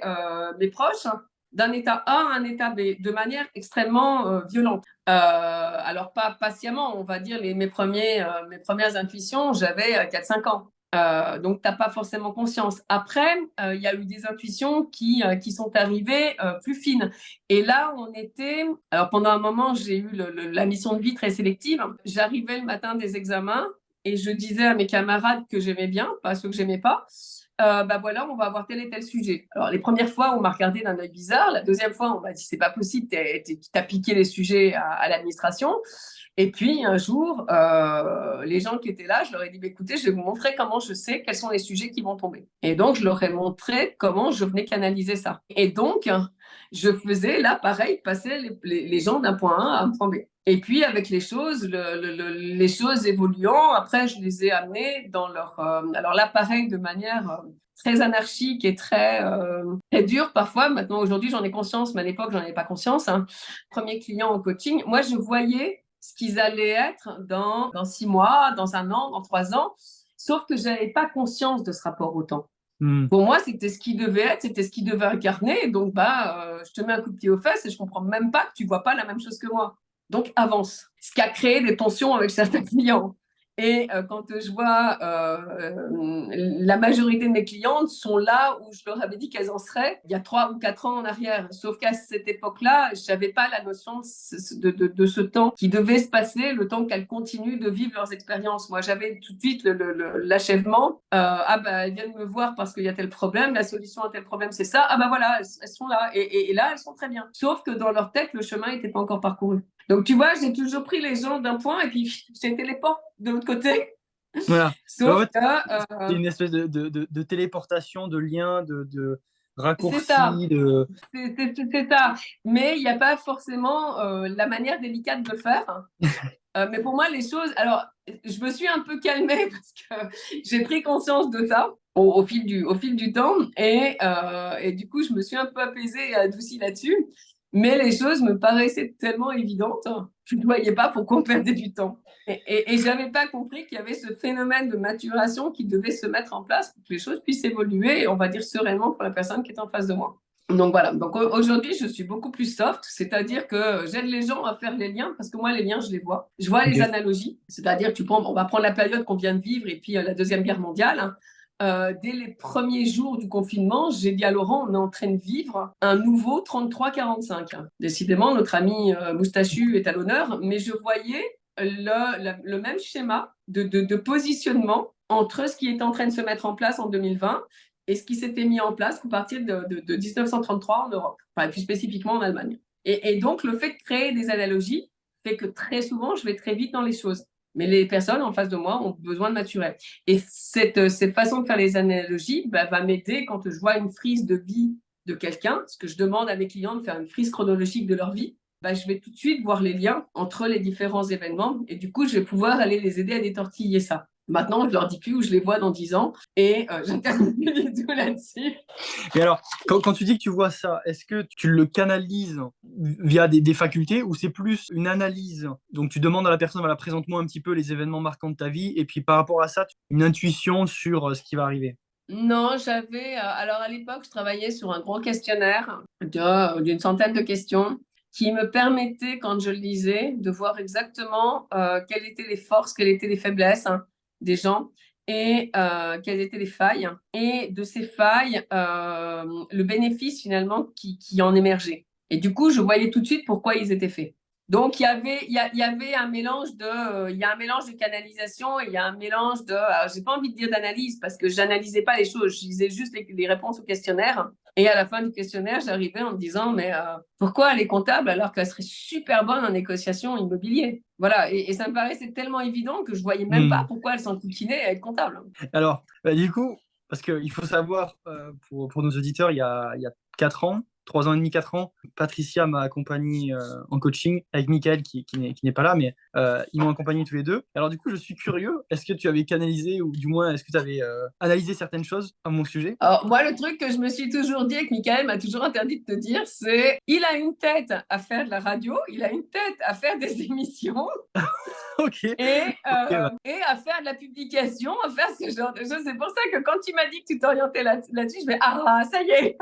mes proches d'un état A à un état B de manière extrêmement violente. Alors, pas patiemment, on va dire, mes mes premières intuitions, j'avais 4-5 ans. Donc, tu n'as pas forcément conscience. Après, il y a eu des intuitions qui sont arrivées plus fines. Et là, on était. Alors, pendant un moment, j'ai eu la mission de vie très sélective. J'arrivais le matin des examens et je disais à mes camarades que j'aimais bien, pas ceux que j'aimais pas. Voilà, on va avoir tel et tel sujet. Alors, les premières fois, on m'a regardé d'un œil bizarre. La deuxième fois, on m'a dit, c'est pas possible, tu as piqué les sujets à l'administration. Et puis, un jour, les gens qui étaient là, je leur ai dit, écoutez, je vais vous montrer comment je sais quels sont les sujets qui vont tomber. Et donc, je leur ai montré comment je venais canaliser ça. Et donc, je faisais, là, pareil, passer les gens d'un point A à un point B. Et puis, avec les choses, les choses évoluant, après, je les ai amenées dans leur... alors là, pareil, de manière très anarchique et très dure parfois. Maintenant, aujourd'hui, j'en ai conscience, mais à l'époque, j'en avais pas conscience. Premier client en coaching, moi, je voyais ce qu'ils allaient être dans 6 mois, dans 1 an, dans 3 ans, sauf que je n'avais pas conscience de ce rapport au temps. Pour moi, c'était ce qui devait être, c'était ce qui devait incarner. Donc, je te mets un coup de pied aux fesses et je comprends même pas que tu vois pas la même chose que moi. Donc, avance. Ce qui a créé des tensions avec certains clients. Et quand je vois la majorité de mes clientes sont là où je leur avais dit qu'elles en seraient il y a 3 ou 4 ans en arrière. Sauf qu'à cette époque-là, je n'avais pas la notion de ce temps qui devait se passer, le temps qu'elles continuent de vivre leurs expériences. Moi, j'avais tout de suite l'achèvement. Ah bah, elles viennent me voir parce qu'il y a tel problème, la solution à tel problème, c'est ça. Ah bah voilà, elles sont là. Et là, elles sont très bien. Sauf que dans leur tête, le chemin n'était pas encore parcouru. Donc, tu vois, j'ai toujours pris les gens d'un point et puis j'ai été les portes de l'autre côté. Voilà. En Sauf fait, que c'est une espèce de téléportation, de lien, de c'est ça. raccourci, de... C'est ça. Mais il n'y a pas forcément la manière délicate de le faire. Mais pour moi, les choses. Alors, je me suis un peu calmée parce que j'ai pris conscience de ça au fil du temps. Et du coup, je me suis un peu apaisée et adoucie là-dessus. Mais les choses me paraissaient tellement évidentes. Je ne voyais pas pourquoi on perdait du temps. Et je n'avais pas compris qu'il y avait ce phénomène de maturation qui devait se mettre en place pour que les choses puissent évoluer, on va dire sereinement pour la personne qui est en face de moi. Donc voilà, donc aujourd'hui je suis beaucoup plus soft, c'est-à-dire que j'aide les gens à faire les liens, parce que moi les liens je les vois. Je vois les Ok. analogies, c'est-à-dire on va prendre la période qu'on vient de vivre et puis la Deuxième Guerre mondiale. Dès les premiers jours du confinement, j'ai dit à Laurent, on est en train de vivre un nouveau 33-45. Décidément, notre ami Moustachu est à l'honneur, mais je voyais le même schéma de positionnement entre ce qui est en train de se mettre en place en 2020 et ce qui s'était mis en place à partir de 1933 en Europe, enfin plus spécifiquement en Allemagne. Et donc, le fait de créer des analogies fait que très souvent, je vais très vite dans les choses. Mais les personnes en face de moi ont besoin de maturer. Et cette façon de faire les analogies va m'aider quand je vois une frise de vie de quelqu'un, parce que je demande à mes clients de faire une frise chronologique de leur vie, je vais tout de suite voir les liens entre les différents événements et du coup, je vais pouvoir aller les aider à détortiller ça. Maintenant, je leur dis plus où je les vois dans 10 ans et j'interviens du tout là-dessus. Et alors, quand tu dis que tu vois ça, est-ce que tu le canalises via des facultés ou c'est plus une analyse? Donc, tu demandes à la personne, voilà, présente-moi un petit peu les événements marquants de ta vie et puis par rapport à ça, une intuition sur ce qui va arriver. Non, j'avais. Alors à l'époque, je travaillais sur un gros questionnaire d'une centaine de questions qui me permettait, quand je le lisais, de voir exactement quelles étaient les forces, quelles étaient les faiblesses des gens et quelles étaient les failles. Et de ces failles, le bénéfice finalement qui en émergeait. Et du coup, je voyais tout de suite pourquoi ils étaient faits. Donc, il y avait un mélange il y a un mélange de canalisation et il y a un mélange alors, j'ai pas envie de dire d'analyse parce que j'analysais pas les choses, je lisais juste les réponses au questionnaire. Et à la fin du questionnaire, j'arrivais en me disant, mais pourquoi elle est comptable alors qu'elle serait super bonne en négociation immobilière? Voilà. Et ça me paraissait tellement évident que je voyais même pas pourquoi elle s'enquiquinait à être comptable. Alors, du coup, parce qu'il faut savoir, pour nos auditeurs, il y a 4 ans, 3 ans et demi, 4 ans, Patricia m'a accompagné en coaching avec Michael qui n'est pas là, mais ils m'ont accompagné tous les deux. Alors du coup, je suis curieux, est-ce que tu avais canalisé ou du moins est-ce que tu avais analysé certaines choses à mon sujet? Alors, moi, le truc que je me suis toujours dit et que Michael m'a toujours interdit de te dire, c'est il a une tête à faire de la radio, il a une tête à faire des émissions, Ok. et à faire de la publication, à faire ce genre de choses. C'est pour ça que quand tu m'as dit que tu t'orientais là-dessus, je vais ah, ça y est.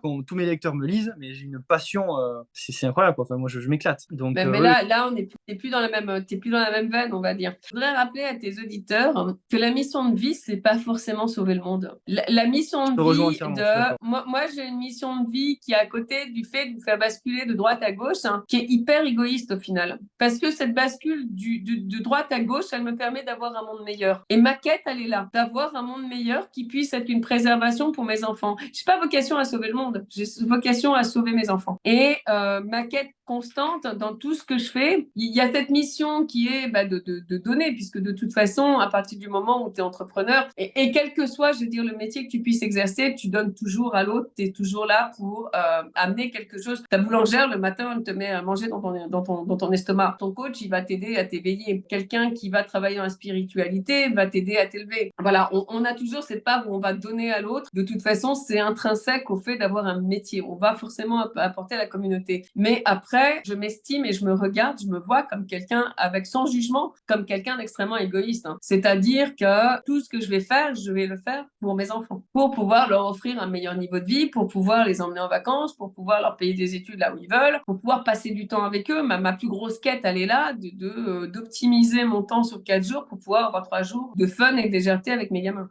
Bon, tous mes lecteurs me lisent, mais j'ai une passion, c'est incroyable quoi. Enfin, moi, je m'éclate. Donc, Mais oui, là, on n'est plus dans t'es plus dans la même veine, on va dire. Je voudrais rappeler à tes auditeurs que la mission de vie, c'est pas forcément sauver le monde. La mission je te de rejoins vie entièrement, je suis d'accord. moi, j'ai une mission de vie qui est à côté du fait de vous faire basculer de droite à gauche, qui est hyper égoïste au final. Parce que cette bascule de droite à gauche, elle me permet d'avoir un monde meilleur. Et ma quête, elle est là, d'avoir un monde meilleur qui puisse être une préservation pour mes enfants. J'ai pas vocation à sauver le monde, j'ai vocation à sauver mes enfants. Et ma quête constante dans tout ce que je fais. Il y a cette mission qui est de donner, puisque de toute façon, à partir du moment où tu es entrepreneur, et quel que soit, je veux dire, le métier que tu puisses exercer, tu donnes toujours à l'autre, tu es toujours là pour amener quelque chose. Ta boulangère, le matin, elle te met à manger dans ton estomac. Ton coach, il va t'aider à t'éveiller. Quelqu'un qui va travailler en spiritualité va t'aider à t'élever. Voilà, on a toujours cette part où on va donner à l'autre. De toute façon, c'est intrinsèque au fait d'avoir un métier. On va forcément apporter à la communauté. Mais après, je m'estime et je me regarde, je me vois comme quelqu'un avec sans jugement, comme quelqu'un d'extrêmement égoïste. Hein. C'est-à-dire que tout ce que je vais faire, je vais le faire pour mes enfants, pour pouvoir leur offrir un meilleur niveau de vie, pour pouvoir les emmener en vacances, pour pouvoir leur payer des études là où ils veulent, pour pouvoir passer du temps avec eux. Ma plus grosse quête, elle est là, d'optimiser mon temps sur 4 jours pour pouvoir avoir 3 jours de fun et de légèreté avec mes gamins.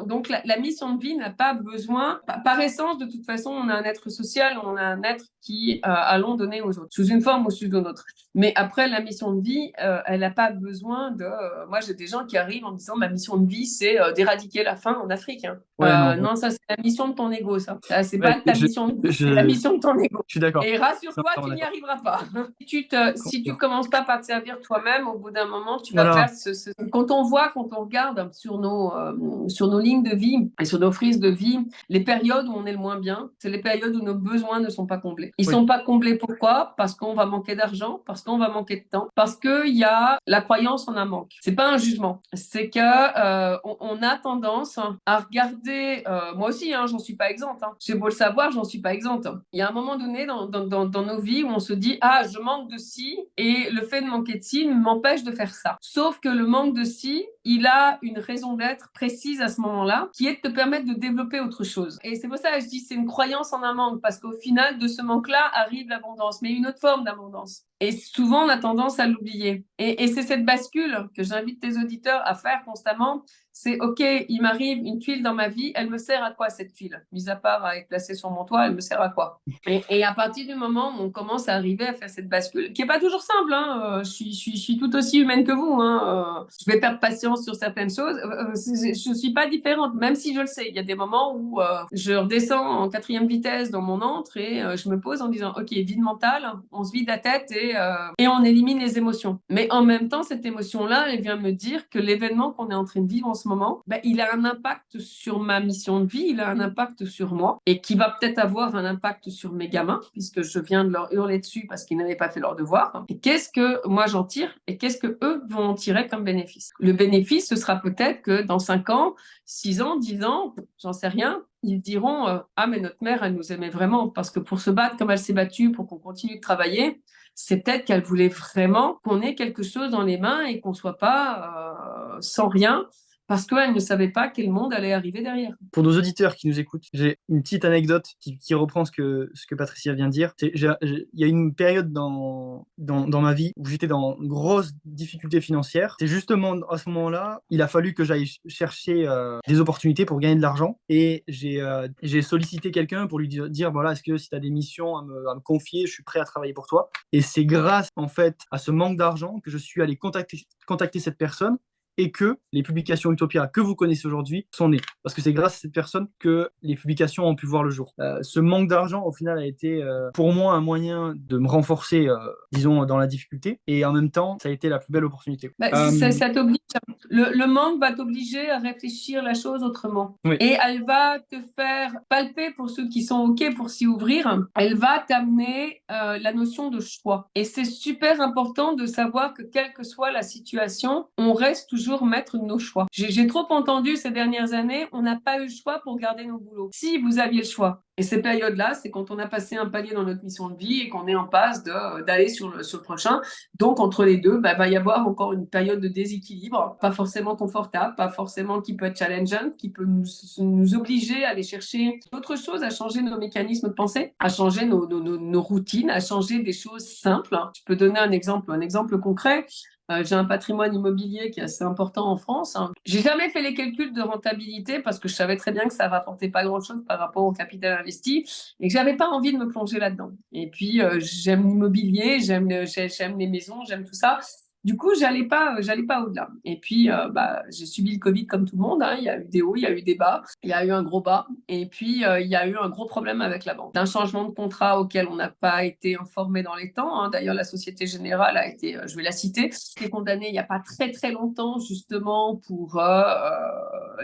Donc la mission de vie n'a pas besoin, par essence, de toute façon, on a un être social, on a un être qui allons donner aux autres, sous une forme ou sous une autre. Mais après, la mission de vie, elle n'a pas besoin de... moi, j'ai des gens qui arrivent en me disant, ma mission de vie, c'est d'éradiquer la faim en Afrique. Hein. Ouais, non. Non, ça, c'est la mission de ton ego, ça. C'est Ouais, pas ta mission de vie, c'est la mission de ton ego. Je suis d'accord. Et rassure-toi, tu n'y arriveras pas. Si tu commences pas par te servir toi-même, au bout d'un moment, tu vas Voilà. faire quand on regarde sur nos lignes de vie et sur nos frises de vie, les périodes où on est le moins bien, c'est les périodes où nos besoins ne sont pas comblés. Ils sont pas comblés pourquoi? Parce qu'on va manquer d'argent, parce qu'on va manquer de temps, parce qu'il y a la croyance en un manque. C'est pas un jugement. C'est que on a tendance à regarder, moi aussi, hein, j'en suis pas exempte. Hein. J'ai beau le savoir, j'en suis pas exempte. Il y a un moment donné dans nos vies où on se dit, ah, je manque de ci, et le fait de manquer de ci m'empêche de faire ça. Sauf que le manque de ci, il a une raison d'être précise à ce moment-là, qui est de te permettre de développer autre chose. Et c'est pour ça que je dis c'est une croyance en un manque, parce qu'au final, de ce manque-là arrive l'abondance, mais une autre forme d'abondance. Et souvent, on a tendance à l'oublier. Et c'est cette bascule que j'invite tes auditeurs à faire constamment. C'est OK, il m'arrive une tuile dans ma vie, elle me sert à quoi cette tuile? Mis à part à être placée sur mon toit, elle me sert à quoi? Et à partir du moment où on commence à arriver à faire cette bascule, qui n'est pas toujours simple, hein, je suis tout aussi humaine que vous, hein, je vais perdre patience sur certaines choses, je ne suis pas différente, même si je le sais. Il y a des moments où je redescends en 4e vitesse dans mon antre et je me pose en disant OK, vide mentale, on se vide la tête et on élimine les émotions. Mais en même temps, cette émotion-là, elle vient me dire que l'événement qu'on est en train de vivre en ce moment, ben, il a un impact sur ma mission de vie, il a un impact sur moi et qui va peut-être avoir un impact sur mes gamins, puisque je viens de leur hurler dessus parce qu'ils n'avaient pas fait leur devoir. Et qu'est-ce que moi j'en tire et qu'est-ce que eux vont en tirer comme bénéfice? Le bénéfice, ce sera peut-être que dans 5 ans, 6 ans, 10 ans, j'en sais rien, ils diront ah mais notre mère, elle nous aimait vraiment parce que pour se battre comme elle s'est battue, pour qu'on continue de travailler, c'est peut-être qu'elle voulait vraiment qu'on ait quelque chose dans les mains et qu'on ne soit pas sans rien parce qu'elle ne savait pas quel monde allait arriver derrière. Pour nos auditeurs qui nous écoutent, j'ai une petite anecdote qui reprend ce que Patricia vient de dire. Il y a une période dans ma vie où j'étais dans une grosse difficulté financière. C'est justement à ce moment-là, il a fallu que j'aille chercher des opportunités pour gagner de l'argent. Et j'ai sollicité quelqu'un pour lui dire voilà, est-ce que si tu as des missions à me confier, je suis prêt à travailler pour toi. Et c'est grâce en fait à ce manque d'argent que je suis allé contacter cette personne et que les publications Utopia que vous connaissez aujourd'hui sont nées. Parce que c'est grâce à cette personne que les publications ont pu voir le jour. Ce manque d'argent, au final, a été pour moi un moyen de me renforcer, disons, dans la difficulté. Et en même temps, ça a été la plus belle opportunité. Ça t'oblige. Le manque va t'obliger à réfléchir la chose autrement. Oui. Et elle va te faire palper, pour ceux qui sont OK pour s'y ouvrir, elle va t'amener la notion de choix. Et c'est super important de savoir que quelle que soit la situation, on reste toujours maître de nos choix. J'ai trop entendu ces dernières années, on n'a pas eu le choix pour garder nos boulots. Si vous aviez le choix. Et ces périodes-là, c'est quand on a passé un palier dans notre mission de vie et qu'on est en passe d'aller sur le prochain. Donc, entre les deux, va y avoir encore une période de déséquilibre, pas forcément confortable, pas forcément qui peut être challengeant, qui peut nous obliger à aller chercher d'autres choses, à changer nos mécanismes de pensée, à changer nos routines, à changer des choses simples. Je peux donner un exemple concret. J'ai un patrimoine immobilier qui est assez important en France. J'ai jamais fait les calculs de rentabilité parce que je savais très bien que ça rapportait pas grand-chose par rapport au capital investi et que j'avais pas envie de me plonger là-dedans. Et puis, j'aime l'immobilier, j'aime les maisons, j'aime tout ça. Du coup, j'allais pas au-delà. Et puis, j'ai subi le Covid comme tout le monde. Hein. Il y a eu des hauts, il y a eu des bas, il y a eu un gros bas. Et puis, il y a eu un gros problème avec la banque. D'un changement de contrat auquel on n'a pas été informé dans les temps. Hein. D'ailleurs, la Société Générale a été, je vais la citer, été condamnée il n'y a pas très très longtemps justement pour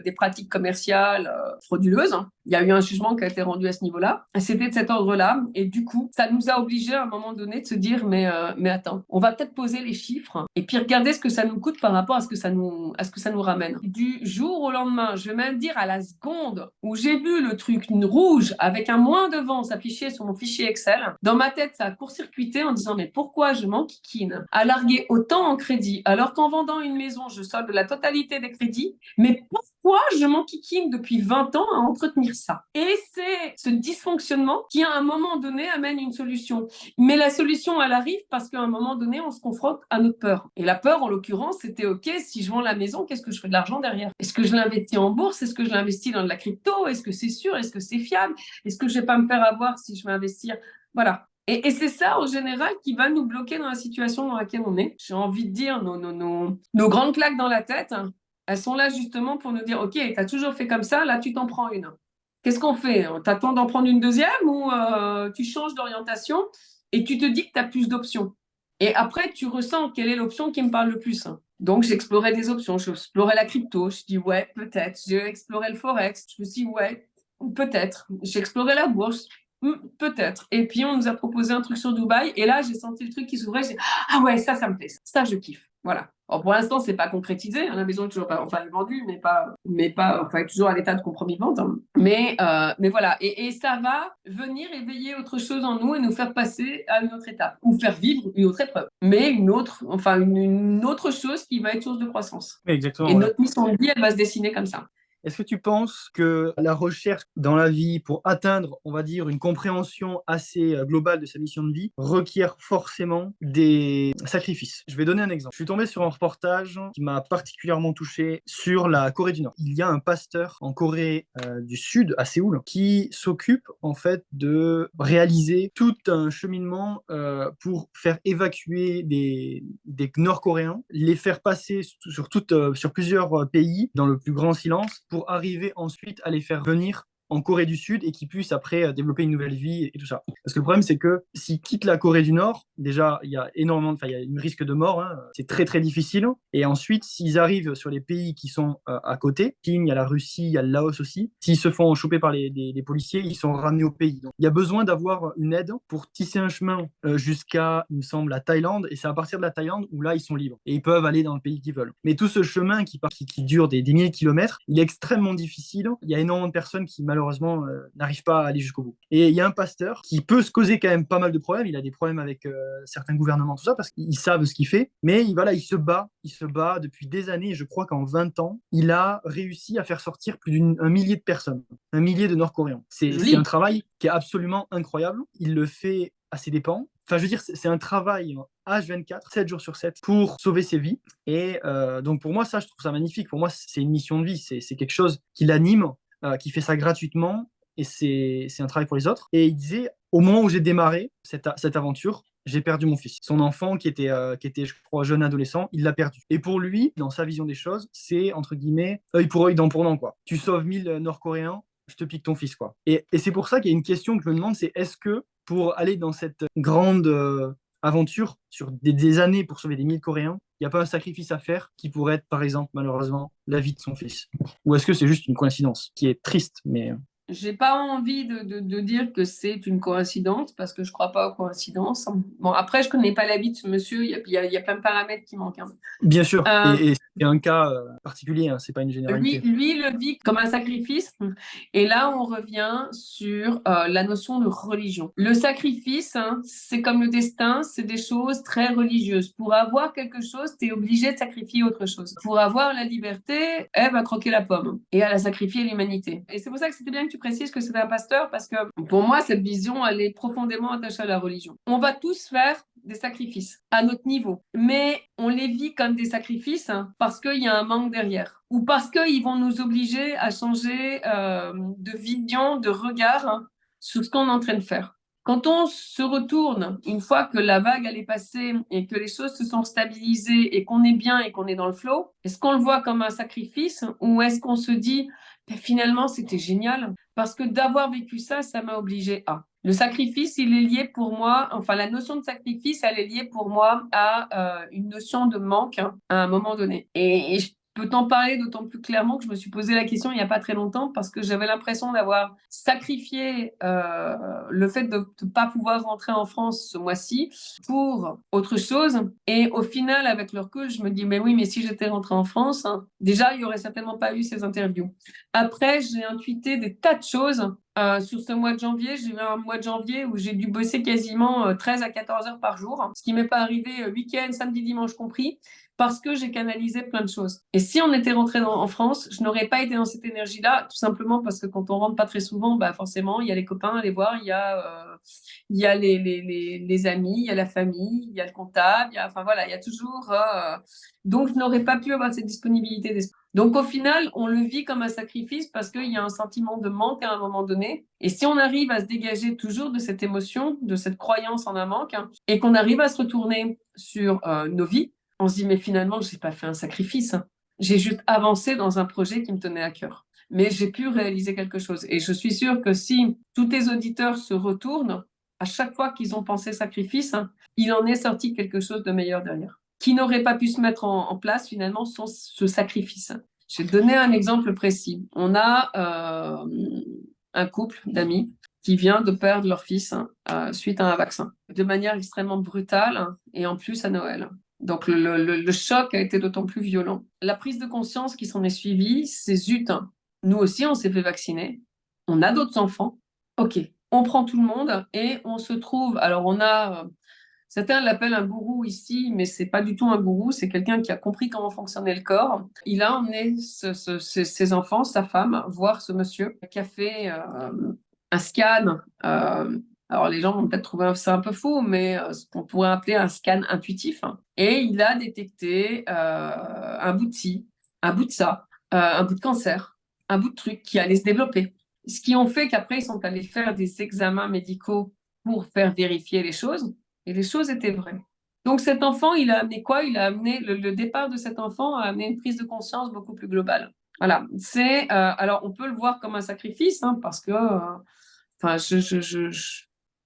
des pratiques commerciales frauduleuses. Il y a eu un jugement qui a été rendu à ce niveau-là. C'était de cet ordre-là. Et du coup, ça nous a obligés à un moment donné de se dire, mais attends, on va peut-être poser les chiffres et puis regarder ce que ça nous coûte par rapport à ce que ça nous ramène. Du jour au lendemain, je vais même dire à la seconde où j'ai vu le truc rouge avec un moins devant s'afficher sur mon fichier Excel, dans ma tête, ça a court-circuité en disant, mais pourquoi je m'enquiquine à larguer autant en crédit alors qu'en vendant une maison, je solde la totalité des crédits, mais pourquoi je m'enquiquine depuis 20 ans à entretenir ça? Et c'est ce dysfonctionnement qui, à un moment donné, amène une solution. Mais la solution, elle arrive parce qu'à un moment donné, on se confronte à notre peur. Et la peur, en l'occurrence, c'était OK, si je vends la maison, qu'est-ce que je fais de l'argent derrière? Est-ce que je l'investis en bourse? Est-ce que je l'investis dans de la crypto? Est-ce que c'est sûr? Est-ce que c'est fiable? Est-ce que je vais pas me faire avoir si je vais investir? Voilà. Et c'est ça, en général, qui va nous bloquer dans la situation dans laquelle on est. J'ai envie de dire, nos grandes claques dans la tête, elles sont là justement pour nous dire, OK, tu as toujours fait comme ça, là, tu t'en prends une. Qu'est-ce qu'on fait? T'attends d'en prendre une deuxième ou tu changes d'orientation et tu te dis que tu as plus d'options. Et après, tu ressens quelle est l'option qui me parle le plus. Donc, j'explorais des options. J'explorais la crypto. Je dis, ouais, peut-être. J'ai exploré le forex. Je me suis dit, ouais, peut-être. J'ai exploré la bourse. Peut-être. Et puis, on nous a proposé un truc sur Dubaï. Et là, j'ai senti le truc qui s'ouvrait. J'ai dit, ah ouais, ça me plaît. Ça, je kiffe. Voilà. Alors, pour l'instant, c'est pas concrétisé. La maison est toujours pas, enfin, elle est vendue, mais pas, enfin, toujours à l'état de compromis-vente. Mais voilà. Et ça va venir éveiller autre chose en nous et nous faire passer à une autre étape ou faire vivre une autre épreuve. Mais une autre chose qui va être source de croissance. Oui, exactement, Et voilà. notre mission de vie, elle va se dessiner comme ça. Est-ce que tu penses que la recherche dans la vie pour atteindre, on va dire, une compréhension assez globale de sa mission de vie requiert forcément des sacrifices? Je vais donner un exemple. Je suis tombé sur un reportage qui m'a particulièrement touché sur la Corée du Nord. Il y a un pasteur en Corée du Sud, à Séoul, qui s'occupe en fait de réaliser tout un cheminement pour faire évacuer des Nord-Coréens, les faire passer sur plusieurs pays dans le plus grand silence pour arriver ensuite à les faire venir en Corée du Sud et qu'ils puissent après développer une nouvelle vie et tout ça. Parce que le problème, c'est que s'ils quittent la Corée du Nord, déjà, il y a il y a un risque de mort, hein, c'est très très difficile. Et ensuite, s'ils arrivent sur les pays qui sont à côté, Chine, il y a la Russie, il y a le Laos aussi, s'ils se font choper par les policiers, ils sont ramenés au pays. Donc, il y a besoin d'avoir une aide pour tisser un chemin jusqu'à, il me semble, la Thaïlande. Et c'est à partir de la Thaïlande où là, ils sont libres. Et ils peuvent aller dans le pays qu'ils veulent. Mais tout ce chemin qui dure des milliers de kilomètres, il est extrêmement difficile. Il y a énormément de personnes qui, malheureusement, n'arrivent pas à aller jusqu'au bout. Et il y a un pasteur qui peut se causer quand même pas mal de problèmes. Il a des problèmes avec certains gouvernements, tout ça, parce qu'ils savent ce qu'il fait. Mais voilà, il se bat depuis des années. Et je crois qu'en 20 ans, il a réussi à faire sortir plus d'un millier de personnes, un millier de Nord-Coréens. C'est un travail qui est absolument incroyable. Il le fait à ses dépens. Enfin, je veux dire, c'est un travail H24, 7 jours sur 7, pour sauver ses vies. Et donc, pour moi, ça, je trouve ça magnifique. Pour moi, c'est une mission de vie. C'est quelque chose qui l'anime, qui fait ça gratuitement. Et c'est un travail pour les autres. Et il disait, au moment où j'ai démarré cette aventure, j'ai perdu mon fils. Son enfant, qui était, je crois, jeune adolescent, il l'a perdu. Et pour lui, dans sa vision des choses, c'est, entre guillemets, œil pour œil, dent pour dent, quoi. Tu sauves 1000 Nord-Coréens, je te pique ton fils, quoi. Et c'est pour ça qu'il y a une question que je me demande, c'est est-ce que pour aller dans cette grande aventure sur des années pour sauver des milliers de Coréens, il n'y a pas un sacrifice à faire qui pourrait être, par exemple, malheureusement, la vie de son fils? Ou est-ce que c'est juste une coïncidence qui est triste, mais... J'ai pas envie de dire que c'est une coïncidence parce que je crois pas aux coïncidences. Bon, après, je connais pas la vie de ce monsieur. Il y a plein de paramètres qui manquent. Bien sûr, Euh, et c'est un cas particulier, hein, c'est pas une généralité. lui le vit comme un sacrifice. Et là, on revient sur la notion de religion. Le sacrifice, c'est comme le destin, c'est des choses très religieuses. Pour avoir quelque chose, tu es obligé de sacrifier autre chose. Pour avoir la liberté, elle va croquer la pomme et elle a sacrifié l'humanité. Et c'est pour ça que c'était bien que tu précises que c'est un pasteur parce que pour moi, cette vision, elle est profondément attachée à la religion. On va tous faire des sacrifices à notre niveau, mais on les vit comme des sacrifices parce qu'il y a un manque derrière ou parce qu'ils vont nous obliger à changer de vision, de regard sur ce qu'on est en train de faire. Quand on se retourne, une fois que la vague elle est passée et que les choses se sont stabilisées et qu'on est bien et qu'on est dans le flow, est-ce qu'on le voit comme un sacrifice ou est-ce qu'on se dit finalement c'était génial parce que d'avoir vécu ça, ça m'a obligé à. Le sacrifice, il est lié pour moi, enfin la notion de sacrifice, elle est liée pour moi à une notion de manque à un moment donné. Et peux t'en parler d'autant plus clairement que je me suis posé la question il n'y a pas très longtemps parce que j'avais l'impression d'avoir sacrifié le fait de ne pas pouvoir rentrer en France ce mois-ci pour autre chose. Et au final, avec le recul, je me dis, mais oui, mais si j'étais rentrée en France, hein, déjà, il n'y aurait certainement pas eu ces interviews. Après, j'ai intuité des tas de choses. Sur ce mois de janvier, j'ai eu un mois de janvier où j'ai dû bosser quasiment 13 à 14 heures par jour, ce qui m'est pas arrivé week-end, samedi, dimanche compris, parce que j'ai canalisé plein de choses. Et si on était rentré en France, je n'aurais pas été dans cette énergie-là, tout simplement parce que quand on rentre pas très souvent, bah forcément, il y a les copains à aller voir, il y a les amis, il y a la famille, il y a le comptable, enfin voilà, il y a toujours. Donc, je n'aurais pas pu avoir cette disponibilité d'esprit. Donc, au final, on le vit comme un sacrifice parce qu'il y a un sentiment de manque à un moment donné. Et si on arrive à se dégager toujours de cette émotion, de cette croyance en un manque, hein, et qu'on arrive à se retourner sur nos vies, on se dit, mais finalement, je n'ai pas fait un sacrifice. Hein. J'ai juste avancé dans un projet qui me tenait à cœur. Mais j'ai pu réaliser quelque chose. Et je suis sûre que si tous tes auditeurs se retournent, à chaque fois qu'ils ont pensé sacrifice, hein, il en est sorti quelque chose de meilleur derrière, qui n'aurait pas pu se mettre en place finalement sans ce sacrifice. Je vais donner un exemple précis. On a un couple d'amis qui vient de perdre leur fils suite à un vaccin, de manière extrêmement brutale et en plus à Noël. Donc le choc a été d'autant plus violent. La prise de conscience qui s'en est suivie, c'est zut, hein. Nous aussi on s'est fait vacciner, on a d'autres enfants, ok, on prend tout le monde et on se trouve, alors on a, certains l'appellent un gourou ici, mais c'est pas du tout un gourou, c'est quelqu'un qui a compris comment fonctionnait le corps. Il a emmené ses enfants, sa femme, voir ce monsieur qui a fait un scan. Alors les gens vont peut-être trouver ça un peu fou, mais ce qu'on pourrait appeler un scan intuitif. Hein. Et il a détecté un bout de ci, un bout de ça, un bout de cancer, un bout de truc qui allait se développer. Ce qui ont fait qu'après, ils sont allés faire des examens médicaux pour faire vérifier les choses. Et les choses étaient vraies. Donc cet enfant, il a amené quoi? Il a amené le départ de cet enfant a amené une prise de conscience beaucoup plus globale. Voilà. C'est alors on peut le voir comme un sacrifice hein, parce que enfin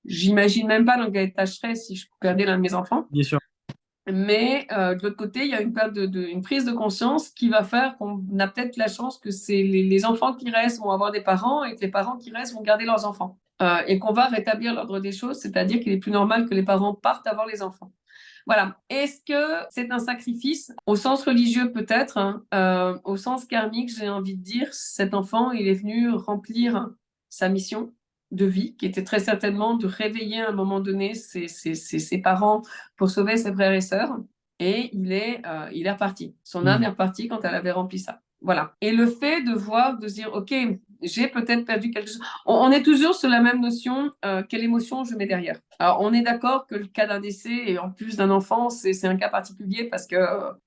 j'imagine même pas dans quel état je serais si je perdais l'un de mes enfants. Bien sûr. Mais de l'autre côté, il y a une prise de conscience qui va faire qu'on a peut-être la chance que c'est les enfants qui restent vont avoir des parents et que les parents qui restent vont garder leurs enfants. Et qu'on va rétablir l'ordre des choses, c'est-à-dire qu'il est plus normal que les parents partent avant les enfants. Voilà. Est-ce que c'est un sacrifice? Au sens religieux, peut-être. Hein, au sens karmique, j'ai envie de dire, cet enfant, il est venu remplir sa mission de vie, qui était très certainement de réveiller à un moment donné ses parents pour sauver ses frères et sœurs. Et il est reparti. Son âme est repartie quand elle avait rempli ça. Voilà. Et le fait de voir, de se dire, OK, j'ai peut-être perdu quelque chose. On est toujours sur la même notion, quelle émotion je mets derrière. Alors, on est d'accord que le cas d'un décès et en plus d'un enfant, c'est un cas particulier parce que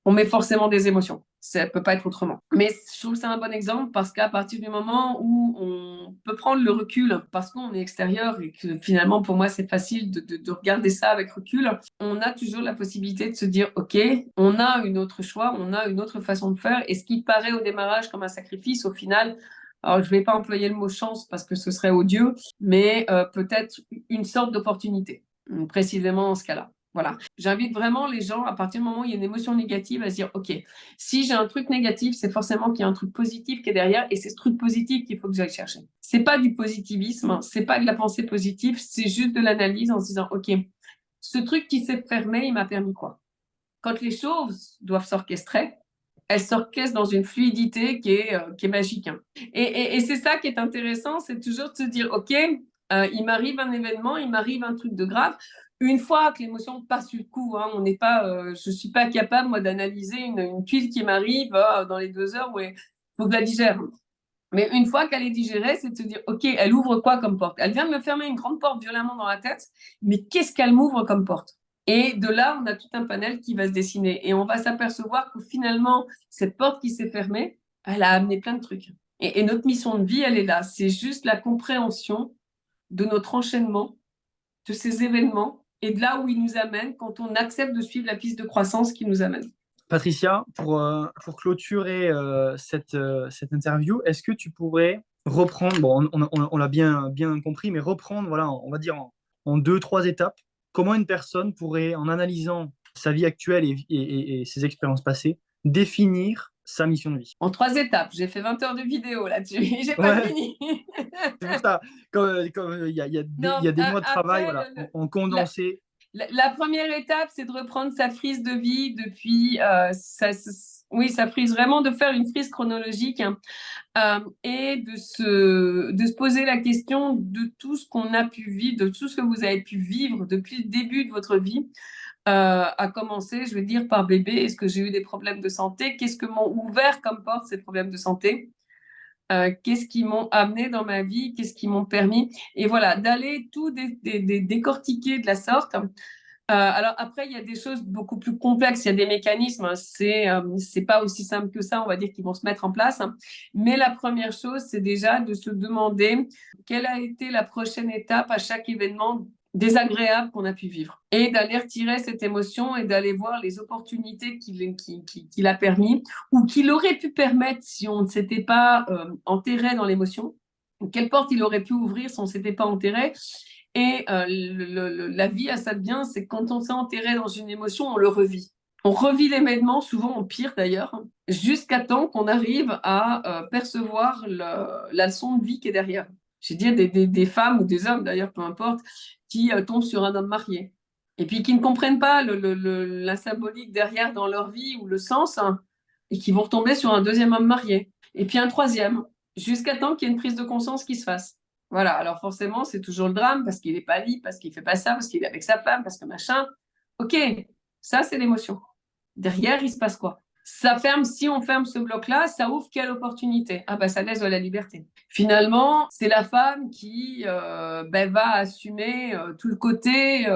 on met forcément des émotions. Ça peut pas être autrement. Mais je trouve que c'est un bon exemple parce qu'à partir du moment où on peut prendre le recul parce qu'on est extérieur et que finalement, pour moi, c'est facile de regarder ça avec recul, on a toujours la possibilité de se dire, OK, on a une autre choix, on a une autre façon de faire. Et ce qui paraît au démarrage comme un sacrifice, au final, alors je ne vais pas employer le mot chance parce que ce serait odieux, mais peut-être une sorte d'opportunité, précisément en ce cas-là. Voilà. J'invite vraiment les gens, à partir du moment où il y a une émotion négative, à se dire, OK, si j'ai un truc négatif, c'est forcément qu'il y a un truc positif qui est derrière et c'est ce truc positif qu'il faut que j'aille chercher. C'est pas du positivisme, c'est pas de la pensée positive, c'est juste de l'analyse en se disant, OK, ce truc qui s'est fermé, il m'a permis quoi? Quand les choses doivent s'orchestrer, elles s'orchestrent dans une fluidité qui est magique. Hein. Et c'est ça qui est intéressant, c'est toujours de se dire, OK, il m'arrive un événement, il m'arrive un truc de grave. Une fois que l'émotion passe sur le coup, hein, je ne suis pas capable, moi, d'analyser une tuile qui m'arrive dans les 2 heures où il faut que je la digère. Mais une fois qu'elle est digérée, c'est de se dire, OK, elle ouvre quoi comme porte? Elle vient de me fermer une grande porte violemment dans la tête, mais qu'est-ce qu'elle m'ouvre comme porte? Et de là, on a tout un panel qui va se dessiner. Et on va s'apercevoir que finalement, cette porte qui s'est fermée, elle a amené plein de trucs. Et notre mission de vie, elle est là. C'est juste la compréhension de notre enchaînement, de ces événements et de là où ils nous amènent quand on accepte de suivre la piste de croissance qui nous amène. Patricia, pour clôturer cette interview, est-ce que tu pourrais reprendre, bon, on l'a bien compris, mais reprendre, voilà, on va dire en 2, 3 étapes, comment une personne pourrait, en analysant sa vie actuelle et ses expériences passées, définir sa mission de vie. En 3 étapes. J'ai fait 20 heures de vidéo là-dessus. J'ai pas Ouais, fini. c'est pour ça. Comme il y Non, a des mois de travail, après, voilà, en la, condensé. la première étape, c'est de reprendre sa frise de vie depuis oui, sa frise, vraiment de faire une frise chronologique, hein, et de se poser la question de tout ce qu'on a pu vivre, de tout ce que vous avez pu vivre depuis le début de votre vie, à commencer, je veux dire, par bébé. Est-ce que j'ai eu des problèmes de santé? Qu'est-ce que m'ont ouvert comme porte ces problèmes de santé? Qu'est-ce qui m'ont amené dans ma vie? Qu'est-ce qui m'ont permis? Et voilà, d'aller tout décortiquer de la sorte. Alors après, il y a des choses beaucoup plus complexes, il y a des mécanismes, hein. C'est pas aussi simple que ça, on va dire, qui vont se mettre en place, hein. Mais la première chose, c'est déjà de se demander quelle a été la prochaine étape à chaque événement désagréable qu'on a pu vivre, et d'aller retirer cette émotion et d'aller voir les opportunités qu'il a permis, ou qu'il aurait pu permettre si on ne s'était pas enterré dans l'émotion. Quelle porte il aurait pu ouvrir si on ne s'était pas enterré. Et la vie a ça de bien, c'est que quand on s'est enterré dans une émotion, on le revit. On revit l'événement, souvent en pire d'ailleurs, jusqu'à temps qu'on arrive à percevoir la leçon de vie qui est derrière. J'ai dit des femmes ou des hommes d'ailleurs, peu importe, qui tombent sur un homme marié. Et puis qui ne comprennent pas la symbolique derrière dans leur vie ou le sens, hein, et qui vont retomber sur un deuxième homme marié. Et puis un troisième, jusqu'à temps qu'il y ait une prise de conscience qui se fasse. Voilà, alors forcément, c'est toujours le drame parce qu'il n'est pas libre, parce qu'il ne fait pas ça, parce qu'il est avec sa femme, parce que machin. Ok, ça, c'est l'émotion. Derrière, il se passe quoi? Ça ferme, si on ferme ce bloc-là, ça ouvre quelle opportunité? Ah bah ça laisse de la liberté. Finalement, c'est la femme qui va assumer tout le côté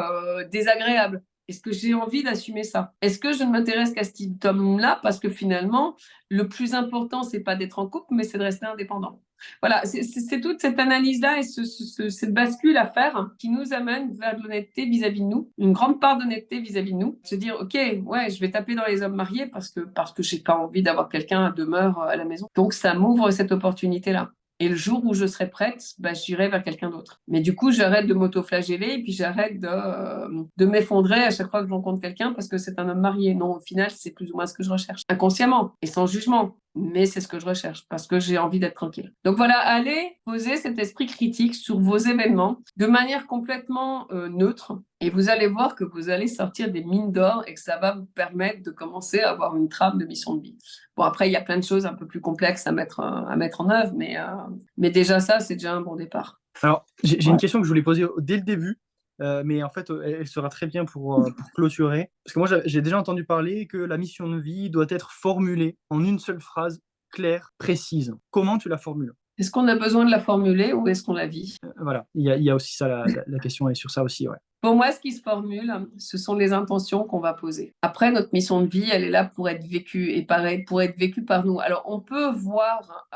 désagréable. Est-ce que j'ai envie d'assumer ça? Est-ce que je ne m'intéresse qu'à cet homme-là parce que finalement, le plus important, c'est pas d'être en couple, mais c'est de rester indépendant. Voilà, c'est toute cette analyse-là et cette bascule à faire qui nous amène vers de l'honnêteté vis-à-vis de nous, une grande part d'honnêteté vis-à-vis de nous. Se dire, OK, ouais, je vais taper dans les hommes mariés parce que j'ai pas envie d'avoir quelqu'un à demeure à la maison. Donc, ça m'ouvre cette opportunité-là. Et le jour où je serai prête, j'irai vers quelqu'un d'autre. Mais du coup, j'arrête de m'auto-flageller et puis j'arrête de m'effondrer à chaque fois que je rencontre quelqu'un parce que c'est un homme marié. Non, au final, c'est plus ou moins ce que je recherche. Inconsciemment et sans jugement. Mais c'est ce que je recherche parce que j'ai envie d'être tranquille. Donc voilà, allez poser cet esprit critique sur vos événements de manière complètement neutre, et vous allez voir que vous allez sortir des mines d'or et que ça va vous permettre de commencer à avoir une trame de mission de vie. Bon, après, il y a plein de choses un peu plus complexes à mettre en œuvre, mais déjà ça, c'est déjà un bon départ. Alors, j'ai Ouais. une question que je voulais poser dès le début, mais en fait, elle sera très bien pour clôturer. Parce que moi, j'ai déjà entendu parler que la mission de vie doit être formulée en une seule phrase claire, précise. Comment tu la formules? Est-ce qu'on a besoin de la formuler ou est-ce qu'on la vit? Voilà, il y a aussi ça, la question est sur ça aussi, ouais. Pour moi, ce qui se formule, ce sont les intentions qu'on va poser. Après, notre mission de vie, elle est là pour être vécue et pareil, pour être vécue par nous. Alors, on peut voir,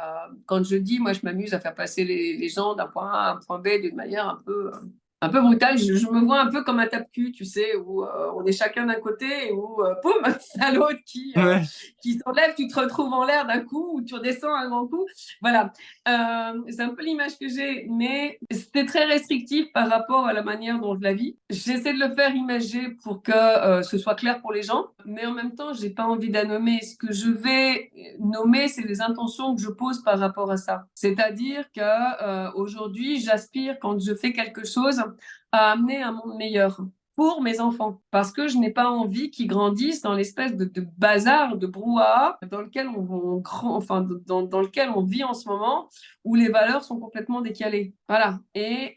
quand je dis, moi, je m'amuse à faire passer les gens d'un point A à un point B d'une manière un peu brutale. Je me vois un peu comme un tape-cul, tu sais, où on est chacun d'un côté et où, poum, c'est l'autre Ouais. qui s'enlève, tu te retrouves en l'air d'un coup ou tu redescends un grand coup. Voilà. C'est un peu l'image que j'ai, mais c'était très restrictif par rapport à la manière dont je la vis. J'essaie de le faire imager pour que ce soit clair pour les gens, mais en même temps, j'ai pas envie d'annommer. Ce que je vais nommer, c'est les intentions que je pose par rapport à ça. C'est-à-dire que aujourd'hui, j'aspire, quand je fais quelque chose, à amener un monde meilleur pour mes enfants, parce que je n'ai pas envie qu'ils grandissent dans l'espèce de bazar, de brouhaha dans lequel dans lequel on vit en ce moment, où les valeurs sont complètement décalées. Voilà. Et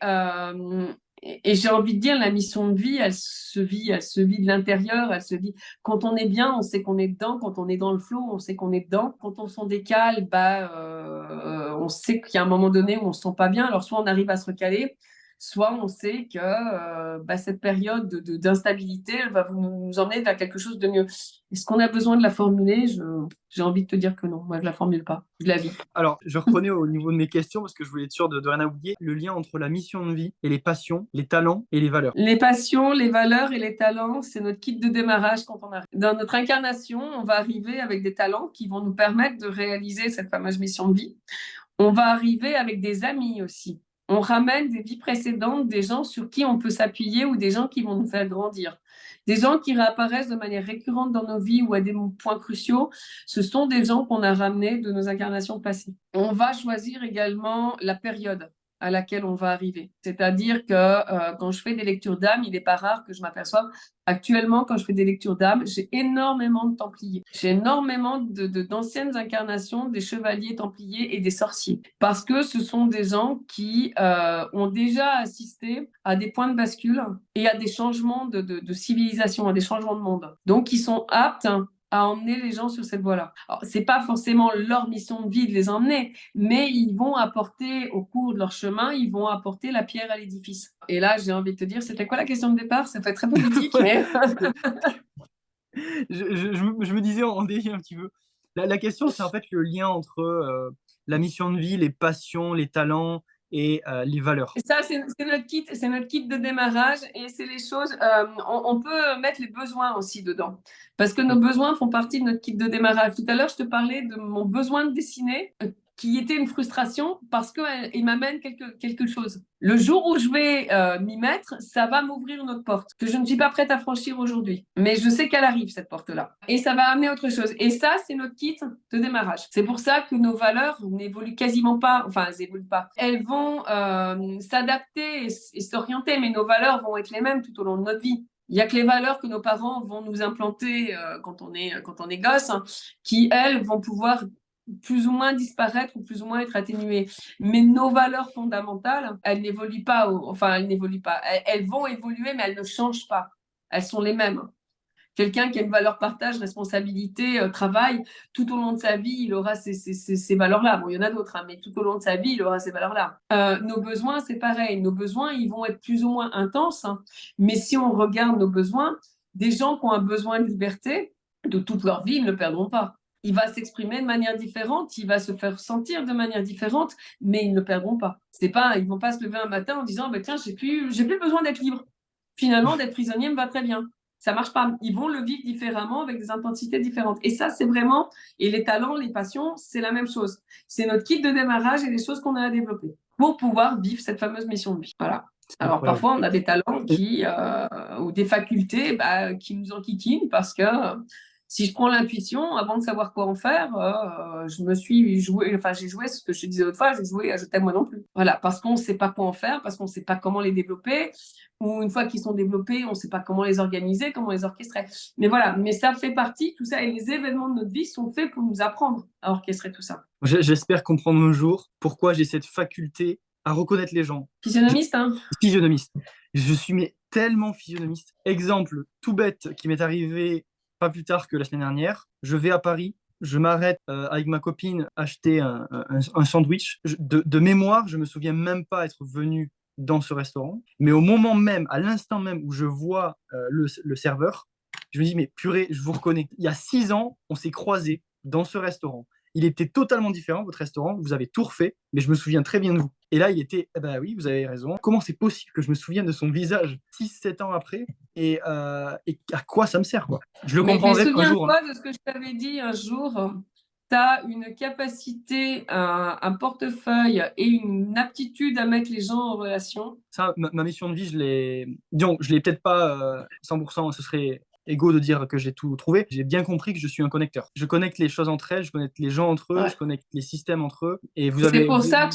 j'ai envie de dire, la mission de vie, elle se vit de l'intérieur, elle se vit. Quand on est bien, on sait qu'on est dedans. Quand on est dans le flow, on sait qu'on est dedans. Quand on s'en décale, on sait qu'il y a un moment donné où on se sent pas bien. Alors soit on arrive à se recaler, soit on sait que cette période d'instabilité, elle va nous emmener vers quelque chose de mieux. Est-ce qu'on a besoin de la formuler? J'ai envie de te dire que non. Moi, je la formule pas. Je la vis. Alors, je reprenais au niveau de mes questions parce que je voulais être sûr de rien oublier. Le lien entre la mission de vie et les passions, les talents et les valeurs. Les passions, les valeurs et les talents, c'est notre kit de démarrage quand on arrive. Dans notre incarnation, on va arriver avec des talents qui vont nous permettre de réaliser cette fameuse mission de vie. On va arriver avec des amis aussi On ramène des vies précédentes, des gens sur qui on peut s'appuyer ou des gens qui vont nous faire grandir. Des gens qui réapparaissent de manière récurrente dans nos vies ou à des points cruciaux, ce sont des gens qu'on a ramenés de nos incarnations passées. On va choisir également la période à laquelle on va arriver. C'est-à-dire que quand je fais des lectures d'âme, il n'est pas rare que je m'aperçoive. Actuellement, quand je fais des lectures d'âme, j'ai énormément de Templiers. J'ai énormément d'anciennes incarnations des chevaliers Templiers et des sorciers. Parce que ce sont des gens qui ont déjà assisté à des points de bascule et à des changements de civilisation, à des changements de monde. Donc, ils sont aptes à emmener les gens sur cette voie-là. Alors, c'est pas forcément leur mission de vie de les emmener, mais ils vont apporter au cours de leur chemin, ils vont apporter la pierre à l'édifice. Et là, j'ai envie de te dire, c'était quoi la question de départ? Ça fait très politique, mais... je me disais en déviant un petit peu. La question, c'est en fait le lien entre la mission de vie, les passions, les talents et les valeurs. Et ça, c'est notre kit de démarrage et c'est les choses. On peut mettre les besoins aussi dedans parce que nos besoins font partie de notre kit de démarrage. Tout à l'heure, je te parlais de mon besoin de dessiner qui était une frustration parce qu'il m'amène quelque chose. Le jour où je vais m'y mettre, ça va m'ouvrir une autre porte que je ne suis pas prête à franchir aujourd'hui. Mais je sais qu'elle arrive, cette porte-là. Et ça va amener autre chose. Et ça, c'est notre kit de démarrage. C'est pour ça que nos valeurs n'évoluent quasiment pas. Enfin, elles n'évoluent pas. Elles vont s'adapter et s'orienter, mais nos valeurs vont être les mêmes tout au long de notre vie. Il n'y a que les valeurs que nos parents vont nous implanter quand on est gosse, hein, qui, elles, vont pouvoir plus ou moins disparaître ou plus ou moins être atténuées. Mais nos valeurs fondamentales, elles n'évoluent pas. Elles n'évoluent pas. Elles vont évoluer, mais elles ne changent pas. Elles sont les mêmes. Quelqu'un qui a une valeur partage, responsabilité, travail, tout au long de sa vie, il aura ces valeurs-là. Bon, il y en a d'autres, hein, mais tout au long de sa vie, il aura ces valeurs-là. Nos besoins, c'est pareil. Nos besoins, ils vont être plus ou moins intenses. Hein, mais si on regarde nos besoins, des gens qui ont un besoin de liberté, de toute leur vie, ils ne le perdront pas. Il va s'exprimer de manière différente, il va se faire sentir de manière différente, mais ils ne le perdront pas. C'est pas, ils vont pas se lever un matin en disant, bah, tiens, j'ai plus besoin d'être libre. Finalement, d'être prisonnier me va très bien. Ça marche pas. Ils vont le vivre différemment avec des intensités différentes. Et ça, c'est vraiment, et les talents, les passions, c'est la même chose. C'est notre kit de démarrage et les choses qu'on a à développer pour pouvoir vivre cette fameuse mission de vie. Voilà. Alors parfois, on a des talents ou des facultés qui nous enquiquinent parce que si je prends l'intuition, avant de savoir quoi en faire, j'ai joué ce que je te disais l'autre fois, j'ai joué à Je t'aime moi non plus. Voilà, parce qu'on ne sait pas quoi en faire, parce qu'on ne sait pas comment les développer, ou une fois qu'ils sont développés, on ne sait pas comment les organiser, comment les orchestrer. Mais voilà, mais ça fait partie, tout ça, et les événements de notre vie sont faits pour nous apprendre à orchestrer tout ça. J'espère comprendre un jour pourquoi j'ai cette faculté à reconnaître les gens. Physionomiste, hein? Physionomiste. Je suis tellement physionomiste. Exemple tout bête qui m'est arrivé pas plus tard que la semaine dernière. Je vais à Paris, je m'arrête avec ma copine acheter un sandwich. De mémoire, je me souviens même pas être venu dans ce restaurant. Mais au moment même, à l'instant même où je vois le serveur, je me dis, mais purée, je vous reconnais. Il y a 6 ans, on s'est croisés dans ce restaurant. Il était totalement différent, votre restaurant. Vous avez tout refait, mais je me souviens très bien de vous. Et là, il était, eh ben oui, vous avez raison. Comment c'est possible que je me souvienne de son visage 6-7 ans après et à quoi ça me sert, quoi? Je le comprendrai un jour. Souviens-toi de ce que je t'avais dit un jour. Tu as une capacité, un portefeuille et une aptitude à mettre les gens en relation. Ça, ma mission de vie, je l'ai peut-être pas 100%, ce serait égo de dire que j'ai tout trouvé. J'ai bien compris que je suis un connecteur. Je connecte les choses entre elles, je connecte les gens entre eux, je connecte les systèmes entre eux. Et c'est pour ça que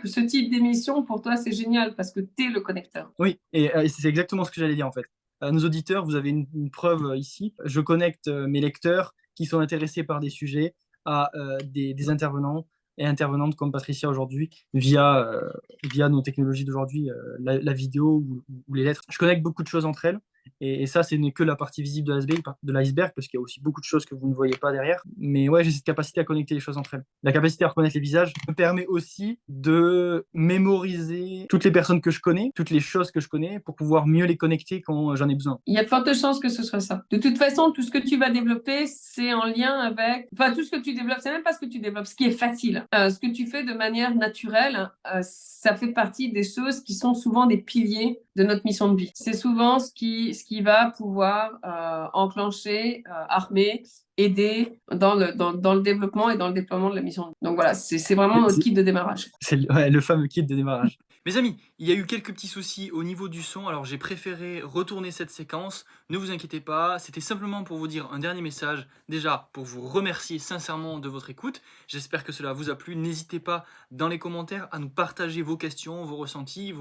ce type d'émission, pour toi, c'est génial, parce que tu es le connecteur. Oui, et c'est exactement ce que j'allais dire en fait. Nos auditeurs, vous avez une preuve ici. Je connecte mes lecteurs qui sont intéressés par des sujets à des intervenants et intervenantes comme Patricia aujourd'hui via nos technologies d'aujourd'hui, la vidéo ou les lettres. Je connecte beaucoup de choses entre elles. Et ça, ce n'est que la partie visible de l'iceberg, parce qu'il y a aussi beaucoup de choses que vous ne voyez pas derrière. Mais ouais, j'ai cette capacité à connecter les choses entre elles. La capacité à reconnaître les visages me permet aussi de mémoriser toutes les personnes que je connais, toutes les choses que je connais, pour pouvoir mieux les connecter quand j'en ai besoin. Il y a de fortes chances que ce soit ça. De toute façon, tout ce que tu vas développer, c'est en lien avec... Enfin, tout ce que tu développes, c'est même pas ce que tu développes, ce qui est facile. Ce que tu fais de manière naturelle, ça fait partie des choses qui sont souvent des piliers de notre mission de vie. C'est souvent ce qui va pouvoir enclencher, armer, aider dans le développement et dans le déploiement de la mission. Donc voilà, c'est vraiment notre kit de démarrage. C'est le fameux kit de démarrage. Mes amis, il y a eu quelques petits soucis au niveau du son, alors j'ai préféré retourner cette séquence. Ne vous inquiétez pas, c'était simplement pour vous dire un dernier message. Déjà, pour vous remercier sincèrement de votre écoute. J'espère que cela vous a plu. N'hésitez pas dans les commentaires à nous partager vos questions, vos ressentis,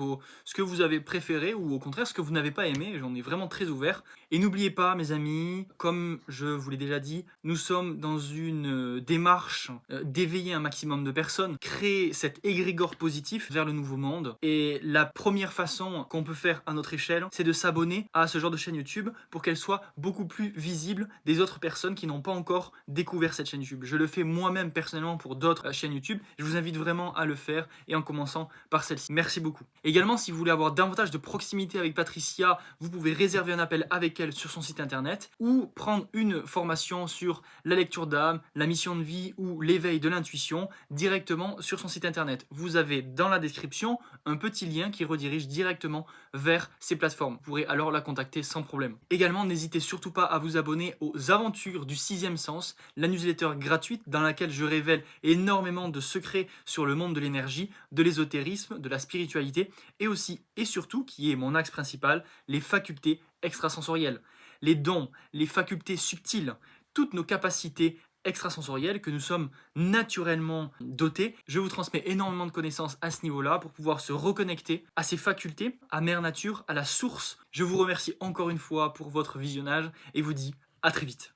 ce que vous avez préféré ou au contraire ce que vous n'avez pas aimé. J'en ai vraiment très ouvert. Et n'oubliez pas, mes amis, comme je vous l'ai déjà dit, nous sommes dans une démarche d'éveiller un maximum de personnes, créer cet égrégore positif vers le nouveau monde. Et la première façon qu'on peut faire à notre échelle, c'est de s'abonner à ce genre de chaîne YouTube pour qu'elle soit beaucoup plus visible des autres personnes qui n'ont pas encore découvert cette chaîne YouTube. Je le fais moi-même personnellement pour d'autres chaînes YouTube. Je vous invite vraiment à le faire et en commençant par celle-ci. Merci beaucoup. Également, si vous voulez avoir davantage de proximité avec Patricia, vous pouvez réserver un appel avec elle sur son site internet ou prendre une formation sur la lecture d'âme, la mission de vie ou l'éveil de l'intuition directement sur son site internet. Vous avez dans la description un petit lien qui redirige directement vers ces plateformes. Vous pourrez alors la contacter sans problème. Également, n'hésitez surtout pas à vous abonner aux Aventures du Sixième Sens, la newsletter gratuite dans laquelle je révèle énormément de secrets sur le monde de l'énergie, de l'ésotérisme, de la spiritualité et aussi et surtout, qui est mon axe principal, les facultés extrasensorielles. Les dons, les facultés subtiles, toutes nos capacités extrasensorielles que nous sommes naturellement dotés. Je vous transmets énormément de connaissances à ce niveau-là pour pouvoir se reconnecter à ces facultés, à Mère Nature, à la source. Je vous remercie encore une fois pour votre visionnage et vous dis à très vite.